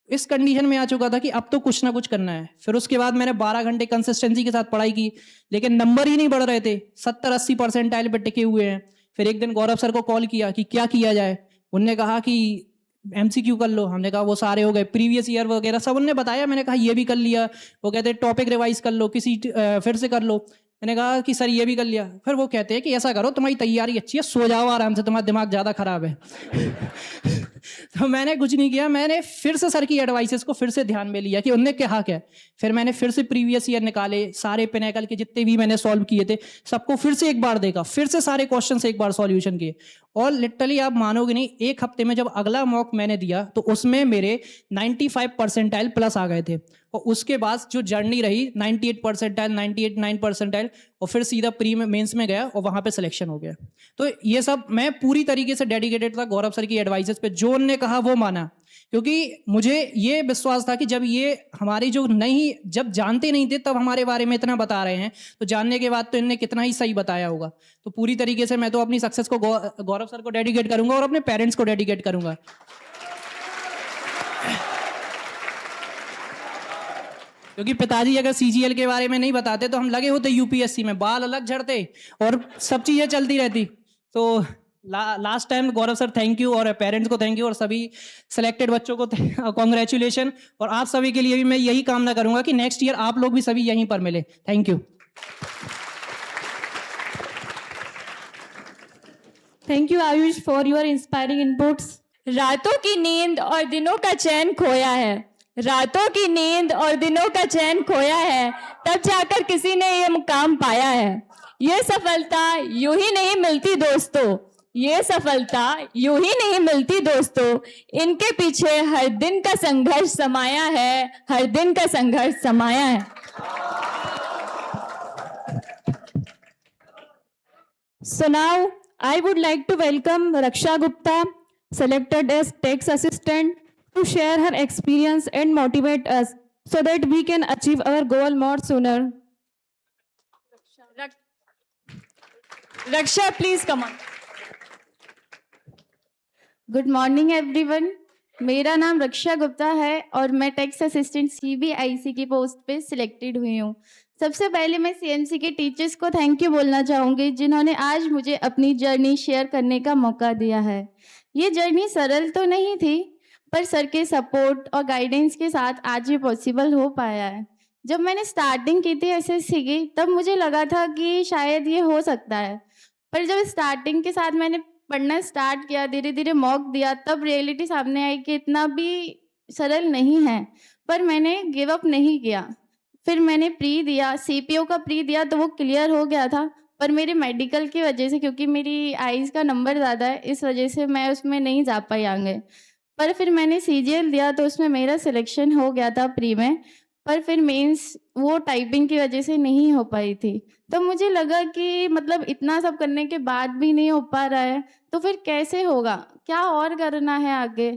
S5: इस कंडीशन में आ चुका था कि अब तो कुछ ना कुछ करना है। फिर उसके बाद मैंने 12 घंटे कंसिस्टेंसी के साथ पढ़ाई की, लेकिन नंबर ही नहीं बढ़ रहे थे, 70-80 परसेंटाइल पे टिके हुए हैं। फिर एक दिन गौरव सर को कॉल किया कि क्या किया जाए। उनने कहा कि एमसीक्यू कर लो। हमने कहा वो सारे हो गए, प्रीवियस ईयर वगैरह सब उनने बताया। मैंने कहा ये भी कर लिया। वो कहते टॉपिक रिवाइज कर लो, किसी फिर से कर लो। मैंने कहा कि सर ये भी कर लिया। फिर वो कहते हैं कि ऐसा करो, तुम्हारी तैयारी अच्छी है, सो जाओ आराम से, तुम्हारा दिमाग ज़्यादा खराब है। तो मैंने कुछ नहीं किया, मैंने फिर से सर की एडवाइसेस को फिर से ध्यान में लिया कि उनने कहा क्या। फिर मैंने फिर से प्रीवियस ईयर निकाले, सारे पिनेकल के जितने भी मैंने सॉल्व किए थे सबको फिर से एक बार देखा, फिर से सारे क्वेश्चन एक बार सॉल्यूशन किए। और लिटरली आप मानोगे नहीं, एक हफ्ते में जब अगला मॉक मैंने दिया तो उसमें मेरे 95 परसेंटाइल प्लस आ गए थे। और उसके बाद जो जर्नी रही 98 परसेंटाइल, 98-9 परसेंटाइल, और फिर सीधा प्री में मेंस में गया और वहां पे सिलेक्शन हो गया। तो ये सब मैं पूरी तरीके से डेडिकेटेड था गौरव सर की एडवाइसेस पे। जो उन्होंने कहा वो माना क्योंकि मुझे ये विश्वास था कि जब ये हमारी जो नहीं, जब जानते नहीं थे तब हमारे बारे में इतना बता रहे हैं, तो जानने के बाद तो इनने कितना ही सही बताया होगा। तो पूरी तरीके से मैं तो अपनी सक्सेस को गौरव सर को डेडिकेट करूंगा और अपने पेरेंट्स को डेडिकेट करूंगा। क्योंकि पिताजी अगर सीजीएल के बारे में नहीं बताते तो हम लगे होते यूपीएससी में, बाल अलग झड़ते और सब चीजें चलती रहती। तो last time Gaurav sir thank you, और पेरेंट्स को थैंक यू, और सभी सिलेक्टेड बच्चों को कॉन्ग्रेचुलेशन। और आप सभी के लिए भी मैं यही कामना करूंगा कि नेक्स्ट ईयर आप लोग भी सभी यहीं पर मिले। Thank you.
S1: Thank you, Ayush, for your inspiring inputs.
S2: रातों की नींद और दिनों का चैन खोया है, रातों की नींद और दिनों का चैन खोया है, तब जाकर किसी ने ये मुकाम पाया है। ये सफलता यूं ही नहीं मिलती दोस्तों, ये सफलता यूं ही नहीं मिलती दोस्तों, इनके पीछे हर दिन का संघर्ष समाया है, हर दिन का संघर्ष समाया है।
S1: So now I would like to welcome Raksha Gupta, selected as tax assistant, to share her experience and motivate us so that we can achieve our goal more sooner.
S2: Raksha, please come on.
S6: Good morning everyone, मेरा नाम रक्षा गुप्ता है और मैं tax assistant CBIC की post पे selected हुई हूँ। सबसे पहले मैं सीएमसी के टीचर्स को थैंक यू बोलना चाहूँगी, जिन्होंने आज मुझे अपनी जर्नी शेयर करने का मौका दिया है। ये जर्नी सरल तो नहीं थी, पर सर के सपोर्ट और गाइडेंस के साथ आज ये पॉसिबल हो पाया है। जब मैंने स्टार्टिंग की थी एसएससी की, तब मुझे लगा था कि शायद ये हो सकता है, पर जब स्टार्टिंग के साथ मैंने पढ़ना स्टार्ट किया, धीरे धीरे मॉक दिया, तब रियलिटी सामने आई कि इतना भी सरल नहीं है। पर मैंने गिव अप नहीं किया। फिर मैंने प्री दिया, सीपीओ का प्री दिया तो वो क्लियर हो गया था, पर मेरे मेडिकल की वजह से, क्योंकि मेरी आईज का नंबर ज़्यादा है, इस वजह से मैं उसमें नहीं जा पाई आगे। पर फिर मैंने सीजीएल दिया तो उसमें मेरा सिलेक्शन हो गया था प्री में, पर फिर मेंस वो टाइपिंग की वजह से नहीं हो पाई थी। तो मुझे लगा कि मतलब इतना सब करने के बाद भी नहीं हो पा रहा है, तो फिर कैसे होगा, क्या और करना है आगे।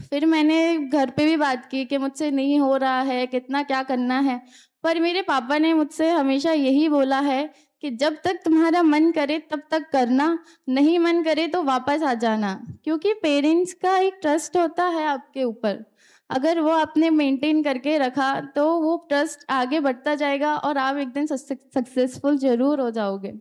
S6: फिर मैंने घर पे भी बात की कि मुझसे नहीं हो रहा है, कितना क्या करना है। पर मेरे पापा ने मुझसे हमेशा यही बोला है कि जब तक तुम्हारा मन करे तब तक करना, नहीं मन करे तो वापस आ जाना, क्योंकि पेरेंट्स का एक ट्रस्ट होता है आपके ऊपर। अगर वो आपने मेंटेन करके रखा तो वो ट्रस्ट आगे बढ़ता जाएगा और आप एक दिन सक्सेसफुल जरूर हो जाओगे।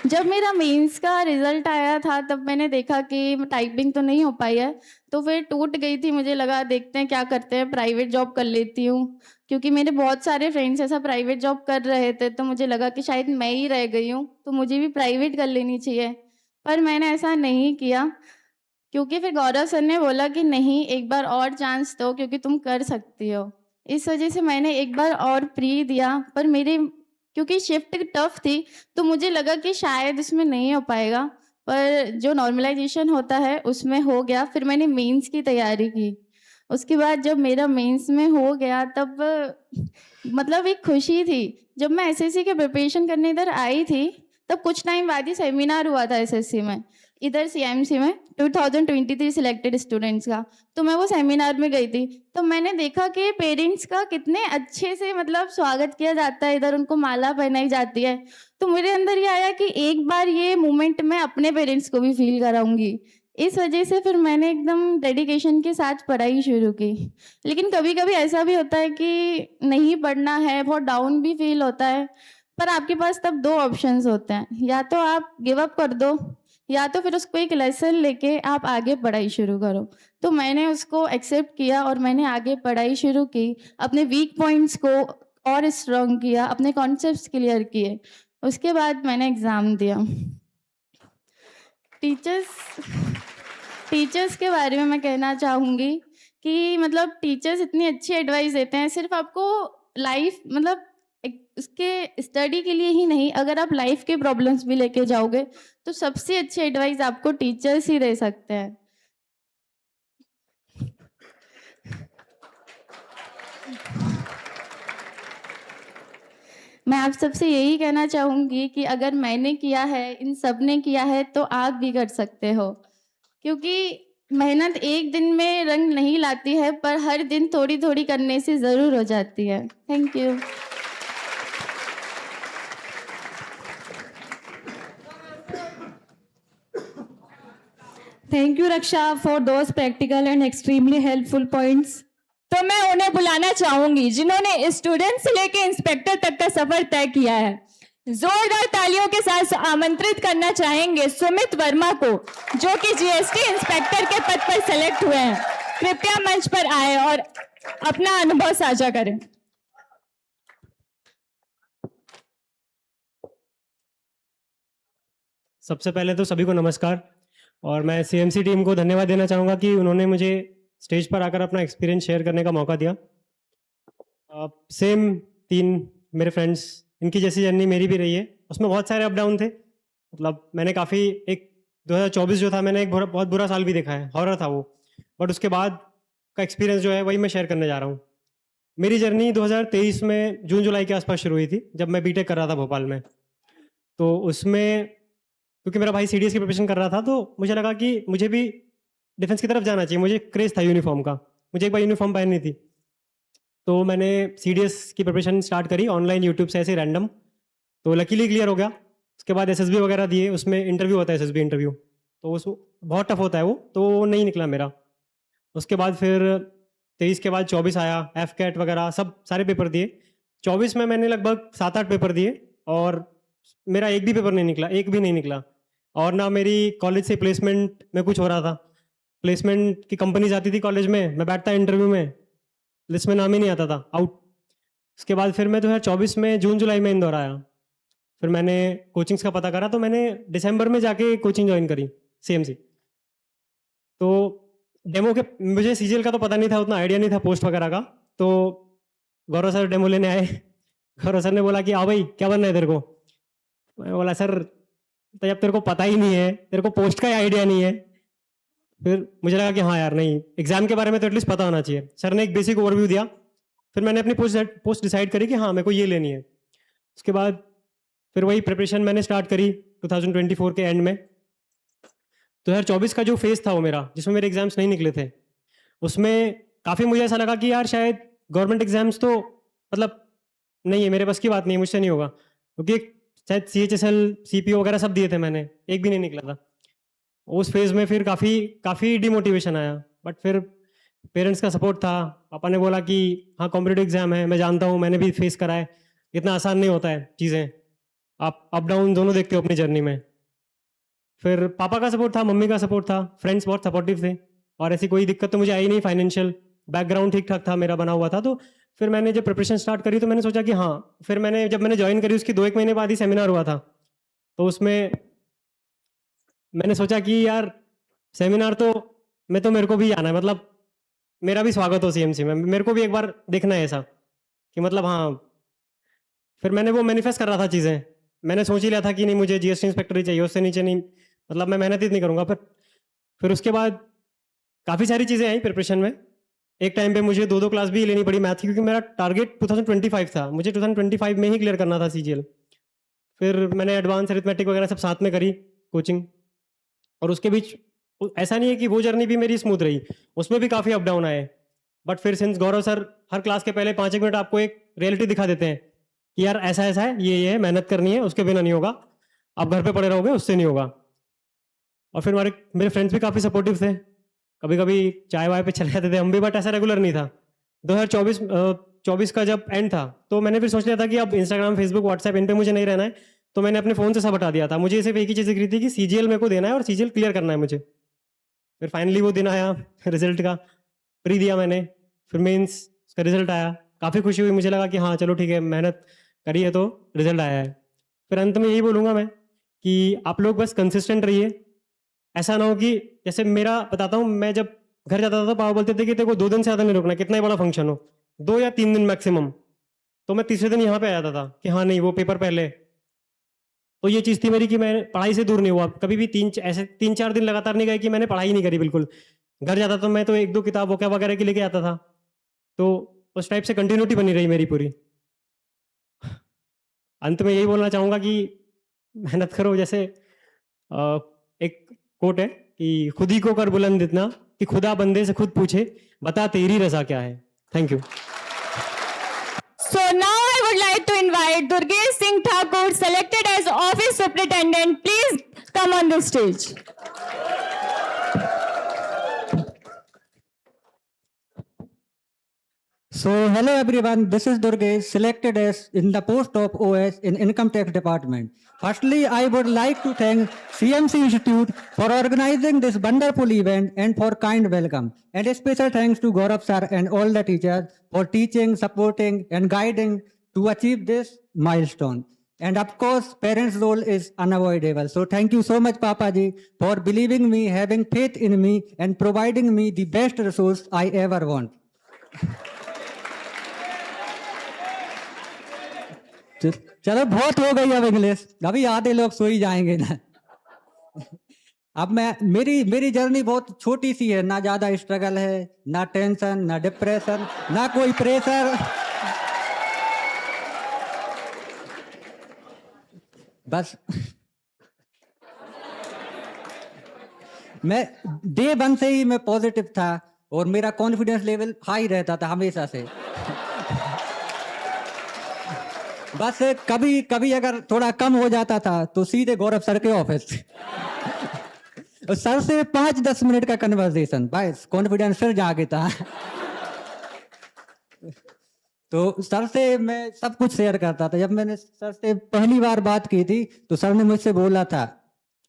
S6: जब मेरा मेंस का रिजल्ट आया था, तब मैंने देखा कि टाइपिंग तो नहीं हो पाई है, तो फिर टूट गई थी। मुझे लगा देखते हैं क्या करते हैं, प्राइवेट जॉब कर लेती हूँ, क्योंकि मेरे बहुत सारे फ्रेंड्स ऐसा प्राइवेट जॉब कर रहे थे। तो मुझे लगा कि शायद मैं ही रह गई हूँ, तो मुझे भी प्राइवेट कर लेनी चाहिए। पर मैंने ऐसा नहीं किया, क्योंकि फिर गौरव सर ने बोला कि नहीं, एक बार और चांस दो, क्योंकि तुम कर सकती हो। इस वजह से मैंने एक बार और प्री दिया, पर मेरे क्योंकि शिफ्ट टफ थी, तो मुझे लगा कि शायद इसमें नहीं हो पाएगा, पर जो नॉर्मलाइजेशन होता है उसमें हो गया। फिर मैंने मेंस की तैयारी की। उसके बाद जब मेरा मेंस में हो गया, तब मतलब एक खुशी थी। जब मैं एसएससी के प्रिपरेशन करने इधर आई थी, तब कुछ टाइम बाद ही सेमिनार हुआ था एसएससी में, इधर सीएमसी में 2023 सिलेक्टेड स्टूडेंट्स का। तो मैं वो सेमिनार में गई थी, तो मैंने देखा कि पेरेंट्स का कितने अच्छे से मतलब स्वागत किया जाता है, इधर उनको माला पहनाई जाती है। तो मेरे अंदर ये आया कि एक बार ये मोमेंट मैं अपने पेरेंट्स को भी फील कराऊंगी। इस वजह से फिर मैंने एकदम डेडिकेशन के साथ पढ़ाई शुरू की। लेकिन कभी कभी ऐसा भी होता है कि नहीं पढ़ना है, बहुत डाउन भी फील होता है, पर आपके पास तब दो ऑप्शंस होते हैं, या तो आप गिव अप कर दो, या तो फिर उसको एक लेसन लेके आप आगे पढ़ाई शुरू करो। तो मैंने उसको एक्सेप्ट किया और मैंने आगे पढ़ाई शुरू की, अपने वीक पॉइंट्स को और स्ट्रॉन्ग किया, अपने कॉन्सेप्ट्स क्लियर किए। उसके बाद मैंने एग्ज़ाम दिया। टीचर्स के बारे में मैं कहना चाहूँगी कि मतलब टीचर्स इतनी अच्छी एडवाइस देते हैं, सिर्फ आपको लाइफ मतलब उसके स्टडी के लिए ही नहीं, अगर आप लाइफ के प्रॉब्लम्स भी लेके जाओगे तो सबसे अच्छी एडवाइस आपको टीचर्स ही दे सकते हैं। मैं आप सबसे यही कहना चाहूँगी कि अगर मैंने किया है, इन सब ने किया है, तो आप भी कर सकते हो। क्योंकि मेहनत एक दिन में रंग नहीं लाती है, पर हर दिन थोड़ी-थोड़ी करने से ज़रूर हो जाती है। Thank you.
S1: Thank you, Raksha, for those practical and extremely helpful points.
S2: तो मैं उन्हें बुलाना चाहूंगी जिन्होंने स्टूडेंट से लेके इंस्पेक्टर तक का सफर तय किया है। जोरदार तालियों के साथ आमंत्रित करना चाहेंगे सुमित वर्मा को, जो कि जीएसटी इंस्पेक्टर के पद पर सेलेक्ट हुए हैं। कृपया मंच पर आए और अपना अनुभव साझा करें।
S7: सबसे पहले तो सभी को नमस्कार, और मैं सीएमसी टीम को धन्यवाद देना चाहूँगा कि उन्होंने मुझे स्टेज पर आकर अपना एक्सपीरियंस शेयर करने का मौका दिया। सेम 3 मेरे फ्रेंड्स, इनकी जैसी जर्नी मेरी भी रही है। उसमें बहुत सारे अप डाउन थे। मतलब मैंने काफ़ी, एक 2024 जो था, मैंने एक बहुत बुरा साल भी देखा है, हॉरर था वो। बट उसके बाद का एक्सपीरियंस जो है वही मैं शेयर करने जा रहा हूँ। मेरी जर्नी 2023 में जून जुलाई के आसपास शुरू हुई थी, जब मैं बीटेक कर रहा था भोपाल में। तो उसमें क्योंकि मेरा भाई सीडीएस की प्रिपरेशन कर रहा था, तो मुझे लगा कि मुझे भी डिफेंस की तरफ जाना चाहिए। मुझे क्रेज था यूनिफॉर्म का, मुझे एक बार यूनिफॉर्म पहननी थी। तो मैंने सीडीएस की प्रिपरेशन स्टार्ट करी ऑनलाइन, यूट्यूब से ऐसे रैंडम। तो लकीली क्लियर हो गया। उसके बाद एसएसबी वगैरह दिए, उसमें इंटरव्यू होता है, एसएसबी इंटरव्यू, तो उस बहुत टफ होता है वो, तो वो नहीं निकला मेरा। उसके बाद फिर 23 के बाद 24 आया, एफकेट वगैरह सब सारे पेपर दिए। 24 में मैंने लगभग 7-8 पेपर दिए और मेरा एक भी पेपर नहीं निकला, एक भी नहीं निकला। और ना मेरी कॉलेज से प्लेसमेंट में कुछ हो रहा था। प्लेसमेंट की कंपनीज आती थी कॉलेज में, मैं बैठता इंटरव्यू में, लिस्ट में नाम ही नहीं आता था, आउट। उसके बाद फिर मैं 2024 में जून जुलाई में इंदौर आया। फिर मैंने कोचिंग्स का पता करा, तो मैंने दिसंबर में जाके कोचिंग ज्वाइन करी सीएमसी। तो डेमो के, मुझे सीजीएल का तो पता नहीं था, उतना आइडिया नहीं था पोस्ट वगैरह का। तो गौरव सर डेमो लेने आए। गौरव सर ने बोला कि आओ भाई, क्या बनना है तेरे को। मैं बोला सर, तो जब तेरे को पता ही नहीं है, तेरे को पोस्ट का ही आइडिया नहीं है। फिर मुझे लगा कि हाँ यार, नहीं, एग्जाम के बारे में तो एटलीस्ट पता होना चाहिए। सर ने एक बेसिक ओवरव्यू दिया, फिर मैंने अपनी पोस्ट डिसाइड करी कि हाँ मेरे को ये लेनी है। उसके बाद फिर वही प्रिपरेशन मैंने स्टार्ट करी 2024 के एंड में। 2024 का जो फेज था वो मेरा, जिसमें मेरे एग्जाम्स नहीं निकले थे, उसमें काफ़ी मुझे ऐसा लगा कि यार शायद गवर्नमेंट एग्जाम्स तो मतलब नहीं है, मेरे बस की बात नहीं है, मुझसे नहीं होगा। क्योंकि शायद CHSL CPO वगैरह सब दिए थे मैंने, एक भी नहीं निकला था। उस फेज में फिर काफ़ी डिमोटिवेशन आया। बट फिर पेरेंट्स का सपोर्ट था। पापा ने बोला कि हाँ कॉम्पिटेटिव एग्जाम है, मैं जानता हूँ, मैंने भी फेस करा है, इतना आसान नहीं होता है चीज़ें, आप अप डाउन दोनों देखते हो अपनी जर्नी में। फिर पापा का सपोर्ट था, मम्मी का सपोर्ट था, फ्रेंड्स बहुत सपोर्टिव थे, और ऐसी कोई दिक्कत तो मुझे आई नहीं। फाइनेंशियल बैकग्राउंड ठीक ठाक था मेरा, बना हुआ था। तो फिर मैंने जब प्रिपरेशन स्टार्ट करी, तो मैंने सोचा कि हाँ, फिर जब मैंने ज्वाइन करी, उसकी 2-1 महीने बाद ही सेमिनार हुआ था। तो उसमें मैंने सोचा कि यार सेमिनार तो मेरे को भी आना है, मतलब मेरा भी स्वागत हो सीएमसी में, मेरे को भी एक बार देखना है ऐसा कि मतलब हाँ। फिर मैंने वो मैनिफेस्ट कर रहा था चीज़ें, मैंने सोच ही लिया था कि नहीं, मुझे जीएसटी इंस्पेक्टर ही चाहिए, उससे नीचे नहीं, मतलब मैं मेहनत ही नहीं करूँगा। फिर उसके बाद काफ़ी सारी चीज़ें आई प्रिपरेशन में। एक टाइम पे मुझे 2-2 क्लास भी लेनी पड़ी मैथ की, क्योंकि मेरा टारगेट 2025 था, मुझे 2025 में ही क्लियर करना था सीजीएल। फिर मैंने एडवांस अरिथमेटिक वगैरह सब साथ में करी कोचिंग। और उसके बीच ऐसा नहीं है कि वो जर्नी भी मेरी स्मूथ रही, उसमें भी काफ़ी अप डाउन आए। बट फिर सिंस गौरव सर हर क्लास के पहले 5-1 मिनट आपको एक रियलिटी दिखा देते हैं कि यार ऐसा ऐसा है, ये है, मेहनत करनी है, उसके बिना नहीं होगा, आप घर पे पड़े रहोगे उससे नहीं होगा। और फिर मेरे फ्रेंड्स भी काफ़ी सपोर्टिव थे, कभी कभी चाय वाय पे चले जाते थे हम भी, बट ऐसा रेगुलर नहीं था। 2024 का जब एंड था, तो मैंने फिर सोच लिया था कि अब इंस्टाग्राम, फेसबुक, व्हाट्सएप इन पे मुझे नहीं रहना है। तो मैंने अपने फ़ोन से सब हटा दिया था। मुझे सिर्फ एक ही चीज़ दिख रही थी कि सीजीएल मेरे को देना है और सीजीएल क्लियर करना है मुझे। फिर फाइनली वो दिन आया रिजल्ट का, प्री दिया मैंने, फिर मेंस का रिजल्ट आया, काफ़ी खुशी हुई, मुझे लगा कि हाँ चलो ठीक है, मेहनत करी है तो रिजल्ट आया है। फिर अंत में यही बोलूँगा मैं कि आप लोग बस कंसिस्टेंट रहिए। ऐसा ना हो कि जैसे मेरा बताता हूँ, मैं जब घर जाता था तो पापा बोलते थे कि तेरे को 2 दिन से ज़्यादा नहीं रुकना, कितना ही बड़ा फंक्शन हो, 2 या 3 दिन मैक्सिमम। तो मैं तीसरे दिन यहाँ पे आ जाता था कि हाँ नहीं, वो पेपर पहले। तो ये चीज़ थी मेरी कि मैं पढ़ाई से दूर नहीं हुआ कभी भी। 3-4 दिन लगातार नहीं गए कि मैंने पढ़ाई नहीं करी बिल्कुल। घर जाता तो मैं तो 1-2 किताब वगैरह की लेके आता था। तो उस टाइप से कंटिन्यूटी बनी रही मेरी पूरी। अंत में यही बोलना चाहूँगा कि मेहनत करो। जैसे एक कोट है कि खुद ही को कर बुलंद इतना कि खुदा बंदे से खुद पूछे बता तेरी रजा क्या है। Thank you.
S2: So now I would like to invite Durgesh Singh Thakur, selected as Office Superintendent. Please come on the stage.
S8: So hello everyone, this is Durgesh, selected as in the post of OS in Income Tax Department. Firstly, I would like to thank CMC Institute for organizing this wonderful event and for kind welcome. And a special thanks to Gaurav sir and all the teachers for teaching, supporting and guiding to achieve this milestone. And of course, parents' role is unavoidable. So thank you so much, Papa ji, for believing me, having faith in me and providing me the best resource I ever want. चलो बहुत हो गई अब English, अभी आधे लोग सो ही जाएंगे ना। अब मेरी जर्नी बहुत छोटी सी है, ना ज्यादा स्ट्रगल है, ना टेंशन, ना डिप्रेशन, ना कोई प्रेशर। बस मैं डे 1 से ही मैं पॉजिटिव था और मेरा कॉन्फिडेंस लेवल हाई रहता था हमेशा से। बस कभी कभी अगर थोड़ा कम हो जाता था तो सीधे गौरव सर के ऑफिस सर से 5-10 मिनट का कन्वर्सेशन, बस कॉन्फिडेंस फिर जागे था। तो सर से मैं सब कुछ शेयर करता था। जब मैंने सर से पहली बार बात की थी तो सर ने मुझसे बोला था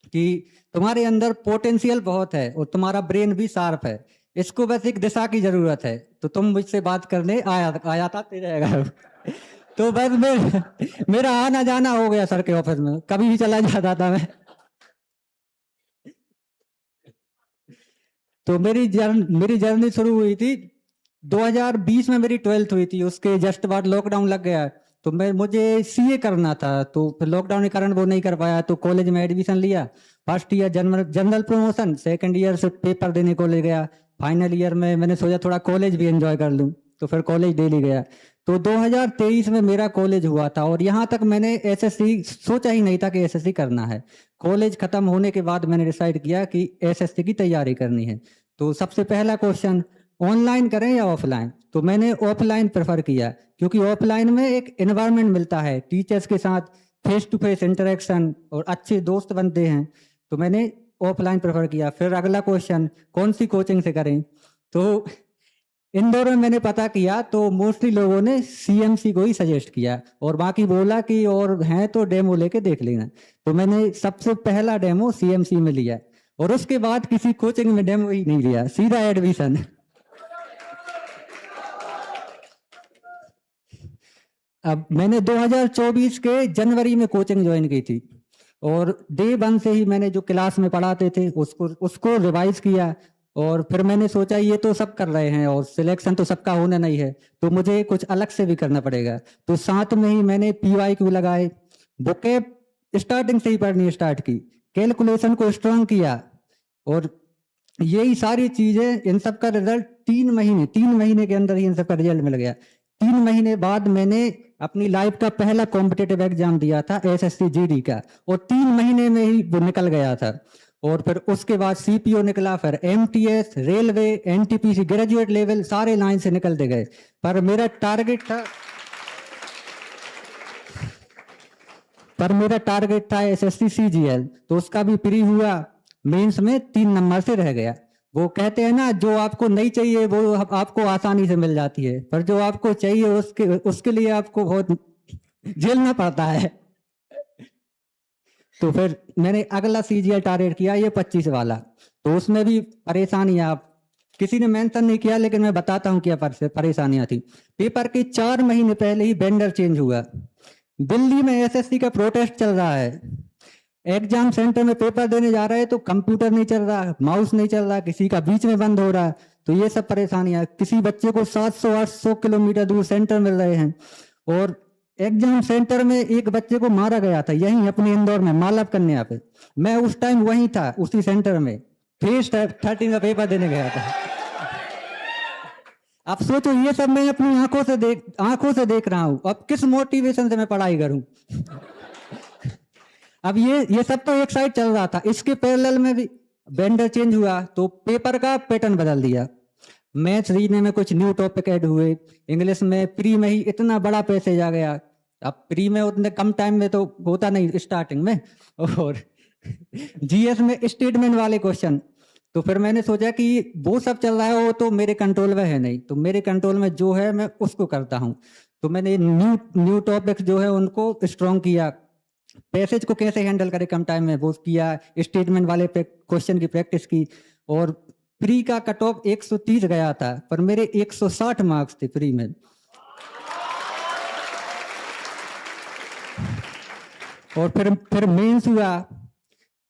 S8: कि तुम्हारे अंदर पोटेंशियल बहुत है और तुम्हारा ब्रेन भी शार्प है, इसको बस एक दिशा की जरूरत है, तो तुम मुझसे बात करने आया था तेरे घर। तो बस मेरा आना जाना हो गया सर के ऑफिस में, कभी भी चला जाता था मैं। तो मेरी जर्नी शुरू हुई थी 2020 में, मेरी 12th हुई थी, उसके जस्ट बाद लॉकडाउन लग गया। तो मुझे सीए करना था, तो फिर लॉकडाउन के कारण वो नहीं कर पाया। तो कॉलेज में एडमिशन लिया, first year general promotion, second year से पेपर देने कॉलेज गया, फाइनल ईयर में मैंने सोचा थोड़ा कॉलेज भी एंजॉय कर लूँ, तो फिर कॉलेज डेली गया। तो 2023 में मेरा कॉलेज हुआ था और यहाँ तक मैंने एसएससी सोचा ही नहीं था कि एसएससी करना है। कॉलेज खत्म होने के बाद मैंने डिसाइड किया कि एसएससी की तैयारी करनी है। तो सबसे पहला क्वेश्चन, ऑनलाइन करें या ऑफलाइन? तो मैंने ऑफलाइन प्रेफर किया, क्योंकि ऑफलाइन में एक एनवायरनमेंट मिलता है, टीचर्स के साथ फेस टू फेस इंटरेक्शन और अच्छे दोस्त बनते हैं, तो मैंने ऑफलाइन प्रेफर किया। फिर अगला क्वेश्चन, कौन सी कोचिंग से करें? तो इंदौर में मैंने पता किया तो मोस्टली लोगों ने सीएमसी को ही सजेस्ट किया और बाकी बोला कि और हैं तो डेमो लेके देख लेना। तो मैंने सबसे पहला डेमो सीएमसी में लिया और उसके बाद किसी कोचिंग में डेमो ही नहीं लिया, सीधा एडमिशन। अब मैंने 2024 के जनवरी में कोचिंग ज्वाइन की थी और डे 1 से ही मैंने जो क्लास में पढ़ाते थे उसको रिवाइज किया। और फिर मैंने सोचा ये तो सब कर रहे हैं और सिलेक्शन तो सबका होना नहीं है, तो मुझे कुछ अलग से भी करना पड़ेगा। तो साथ में ही मैंने PYQ लगाए, बुकें स्टार्टिंग से ही पढ़नी स्टार्ट की, कैलकुलेशन को स्ट्रांग किया और यही सारी चीजें, इन सब का रिजल्ट 3 महीने के अंदर ही इन सब का रिजल्ट मिल गया। 3 महीने बाद मैंने अपनी लाइफ का पहला कॉम्पिटिटिव एग्जाम दिया था SSC GD का और 3 महीने में ही वो निकल गया था। और फिर उसके बाद CPO निकला, फिर MTS, railway, NTPC, graduate level, सारे लाइन से निकलते गए। पर मेरा टारगेट था SSC CGL, तो उसका भी प्री हुआ, मेंस में 3 नंबर से रह गया। वो कहते हैं ना, जो आपको नहीं चाहिए वो आपको आसानी से मिल जाती है, पर जो आपको चाहिए उसके लिए आपको बहुत झेलना पड़ता है। तो फिर मैंने अगला CGL टारगेट किया, ये 25 वाला। तो उसमें भी परेशानियां किसी ने मेंशन नहीं किया, लेकिन मैं बताता हूं क्या परेशानियां थी। पेपर के 4 महीने पहले ही वेंडर चेंज हुआ। दिल्ली में SSC का प्रोटेस्ट चल रहा है, एग्जाम सेंटर में पेपर देने जा रहे हैं तो कंप्यूटर नहीं चल रहा, माउस नहीं चल रहा, किसी का बीच में बंद हो रहा। तो ये सब परेशानियां, किसी बच्चे को 700-800 किलोमीटर दूर सेंटर मिल रहे हैं। और एग्जाम सेंटर में एक बच्चे को मारा गया था यहीं अपने इंदौर में, मालव कन्या पे। मैं उस टाइम वहीं था, उसी सेंटर में फेस 13 का पेपर देने गया था। अब सोचो ये सब मैं अपनी आंखों से देख रहा हूँ, अब किस मोटिवेशन से मैं पढ़ाई करूं? अब ये सब तो एक साइड चल रहा था, इसके पैरेलल में भी वेंडर चेंज हुआ तो पेपर का पैटर्न बदल दिया। मैथ्स रीजनिंग में कुछ न्यू टॉपिक ऐड हुए, इंग्लिश में प्री में ही इतना बड़ा पैसेज आ गया। अब प्री में उतने कम टाइम में तो होता नहीं स्टार्टिंग में, और जीएस में स्टेटमेंट वाले क्वेश्चन। तो फिर मैंने सोचा कि वो सब चल रहा है वो तो मेरे कंट्रोल में है नहीं, तो मेरे कंट्रोल में जो है मैं उसको करता हूँ। तो मैंने न्यू टॉपिक्स जो है उनको स्ट्रॉन्ग किया, पैसेज को कैसे हैंडल करें कम टाइम में वो किया, स्टेटमेंट वाले क्वेश्चन की प्रैक्टिस की। और प्री का कट ऑफ 130 गया था, पर मेरे 160 मार्क्स थे प्री में। और फिर मेंस हुआ,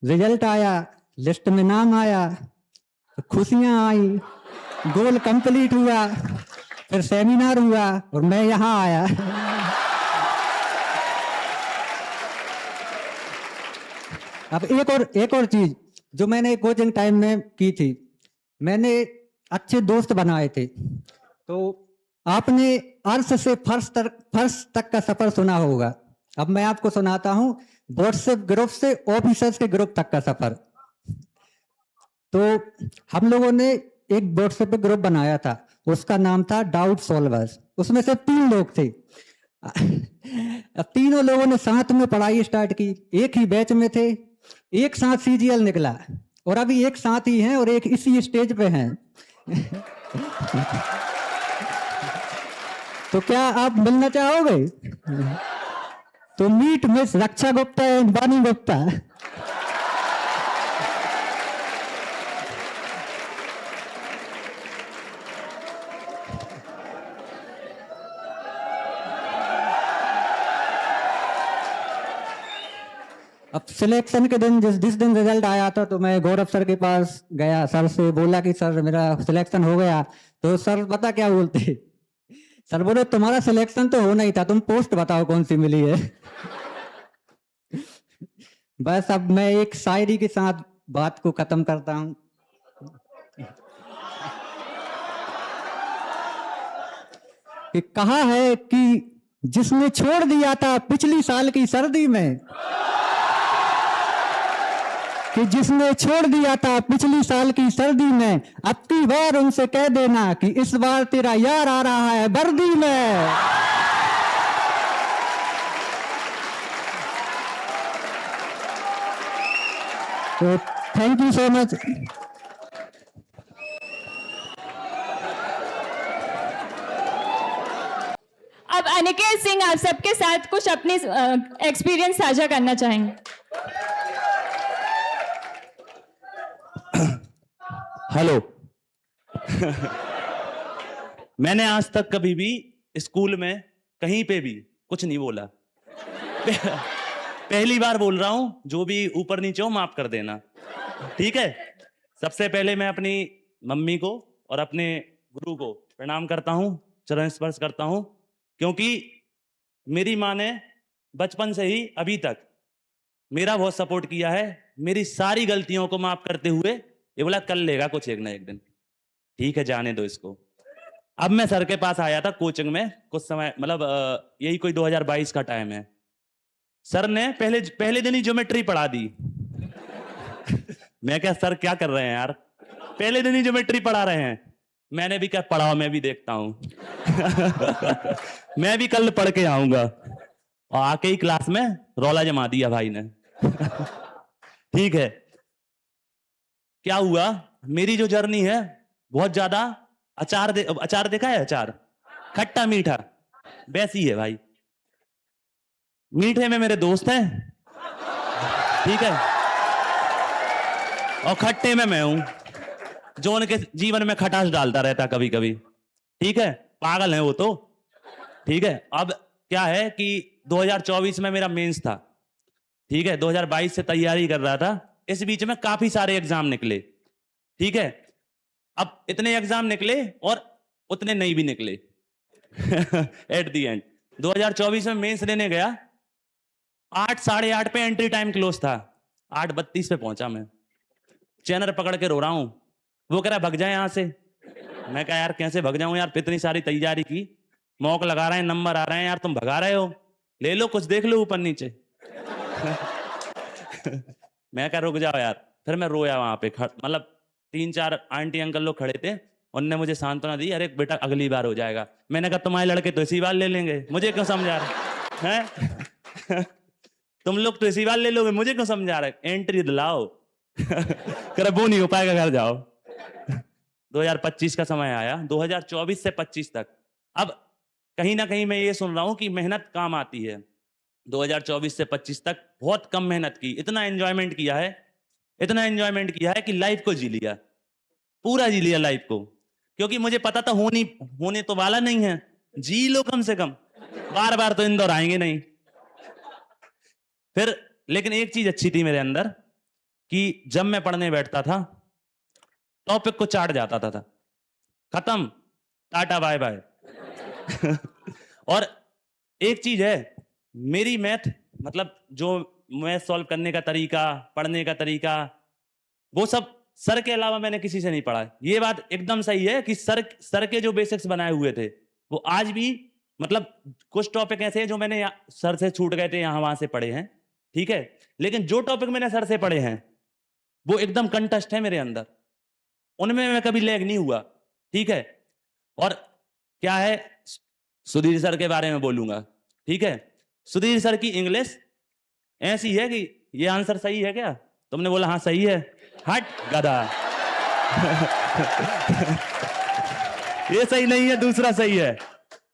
S8: रिजल्ट आया, लिस्ट में नाम आया, खुशियां आई, गोल कंप्लीट हुआ, फिर सेमिनार हुआ और मैं यहाँ आया। अब एक और चीज जो मैंने कोचिंग टाइम में की थी, मैंने अच्छे दोस्त बनाए थे। तो आपने अर्श से फर्श तक का सफर सुना होगा, अब मैं आपको सुनाता हूं व्हाट्सएप ग्रुप से ऑफिसर्स के ग्रुप तक का सफर। तो हम लोगों ने एक व्हाट्सएप पे ग्रुप बनाया था, उसका नाम था डाउट सॉल्वर्स। उसमें से 3 लोग थे। अब तीनों लोगों ने साथ में पढ़ाई स्टार्ट की, एक ही बैच में थे, एक साथ सीजीएल निकला और अभी एक साथ ही हैं और एक इसी स्टेज पे हैं। तो क्या आप मिलना चाहोगे? तो meet miss Raksha Gupta and Bani Gupta. अब सिलेक्शन के दिन जिस दिन रिजल्ट आया था तो मैं गौरव सर के पास गया, सर से बोला कि सर मेरा सिलेक्शन हो गया। तो सर पता क्या बोलते, सर बोले तुम्हारा सिलेक्शन तो होना ही था, तुम पोस्ट बताओ कौन सी मिली है। बस अब मैं एक शायरी के साथ बात को खत्म करता हूं कि कहा है कि जिसने छोड़ दिया था पिछली साल की सर्दी में, कि जिसने छोड़ दिया था पिछली साल की सर्दी में, अब की बार उनसे कह देना कि इस बार तेरा यार आ रहा है वर्दी में। तो थैंक यू सो मच।
S2: अब अनिकेत सिंह आप सबके साथ कुछ अपने एक्सपीरियंस साझा करना चाहेंगे।
S9: हेलो। मैंने आज तक कभी भी स्कूल में कहीं पे भी कुछ नहीं बोला। पहली बार बोल रहा हूं, जो भी ऊपर नीचे हो माफ कर देना, ठीक है। सबसे पहले मैं अपनी मम्मी को और अपने गुरु को प्रणाम करता हूं, चरण स्पर्श करता हूं, क्योंकि मेरी माँ ने बचपन से ही अभी तक मेरा बहुत सपोर्ट किया है। मेरी सारी गलतियों को माफ करते हुए ये बोला कर लेगा कुछ एक ना एक दिन, ठीक है जाने दो इसको। अब मैं सर के पास आया था कोचिंग में कुछ समय, मतलब यही कोई 2022 का टाइम है। सर ने पहले दिन ही ज्योमेट्री पढ़ा दी। मैं क्या सर क्या कर रहे हैं यार, पहले दिन ही ज्योमेट्री पढ़ा रहे हैं। मैंने भी क्या पढ़ाओ, मैं भी देखता हूं। मैं भी कल पढ़ के आऊंगा। और आके ही क्लास में रौला जमा दिया भाई ने। ठीक है, क्या हुआ, मेरी जो जर्नी है बहुत ज्यादा अचार देखा है, अचार खट्टा मीठा वैसी है भाई। मीठे में मेरे दोस्त हैं, ठीक है, और खट्टे में मैं हूं जो उनके जीवन में खटास डालता रहता कभी कभी, ठीक है। पागल है वो तो, ठीक है। अब क्या है कि 2024 में मेरा मेंस था, ठीक है, 2022 से तैयारी कर रहा था। इस बीच में काफी सारे एग्जाम निकले, ठीक है। अब इतने एग्जाम निकले और उतने नहीं भी निकले। एट दी एंड 2024 में मेंस देने गया, 8 साढ़े 8 पे एंट्री टाइम क्लोज था, 8:32 पे पहुंचा मैं। चैनर पकड़ के रो रहा हूं, वो कह रहा भाग जाए यहां से, मैं कहा यार कैसे भग जाऊं यार, इतनी सारी तैयारी की, मौक लगा रहे हैं, नंबर आ रहे हैं यार, तुम भगा रहे हो, ले लो कुछ देख लो ऊपर नीचे। मैं कहा रुक जाओ यार। फिर मैं रोया वहां पे, मतलब 3-4 आंटी अंकल लोग खड़े थे, उनने मुझे सांत्वना दी, अरे बेटा अगली बार हो जाएगा। मैंने कहा तुम्हारे लड़के तो इसी बार ले लेंगे, मुझे क्यों समझा रहे हैं? तुम लोग तो इसी बार ले लोगे, मुझे क्यों समझा रहे? एंट्री दिलाओ। कर वो नहीं हो पाएगा, घर जाओ। 2025 का समय आया, 2024 से 25 तक। अब कहीं ना कहीं मैं ये सुन रहा हूं कि मेहनत काम आती है। 2024 से 25 तक बहुत कम मेहनत की, इतना एंजॉयमेंट किया है, इतना एंजॉयमेंट किया है कि लाइफ को जी लिया, पूरा जी लिया लाइफ को। क्योंकि मुझे पता था होने तो वाला नहीं है, जी लो कम से कम, बार बार तो इंदौर आएंगे नहीं। फिर लेकिन एक चीज अच्छी थी मेरे अंदर कि जब मैं पढ़ने बैठता था, टॉपिक को चाट जाता था, खत्म, टाटा बाय बाय। और एक चीज है, मेरी मैथ, मतलब जो मैथ सॉल्व करने का तरीका, पढ़ने का तरीका, वो सब सर के अलावा मैंने किसी से नहीं पढ़ा। ये बात एकदम सही है कि सर के जो बेसिक्स बनाए हुए थे वो आज भी, मतलब कुछ टॉपिक ऐसे हैं जो मैंने सर से छूट गए थे, यहां वहां से पढ़े हैं, ठीक है, लेकिन जो टॉपिक मैंने सर से पढ़े हैं वो एकदम कंटस्ट है मेरे अंदर, उनमें मैं कभी लैग नहीं हुआ, ठीक है। और क्या है, सुधीर सर के बारे में बोलूंगा, ठीक है। सुधीर सर की इंग्लिश ऐसी है कि ये आंसर सही है क्या, तुमने बोला हाँ सही है, हट गधा। ये सही नहीं है, दूसरा सही है।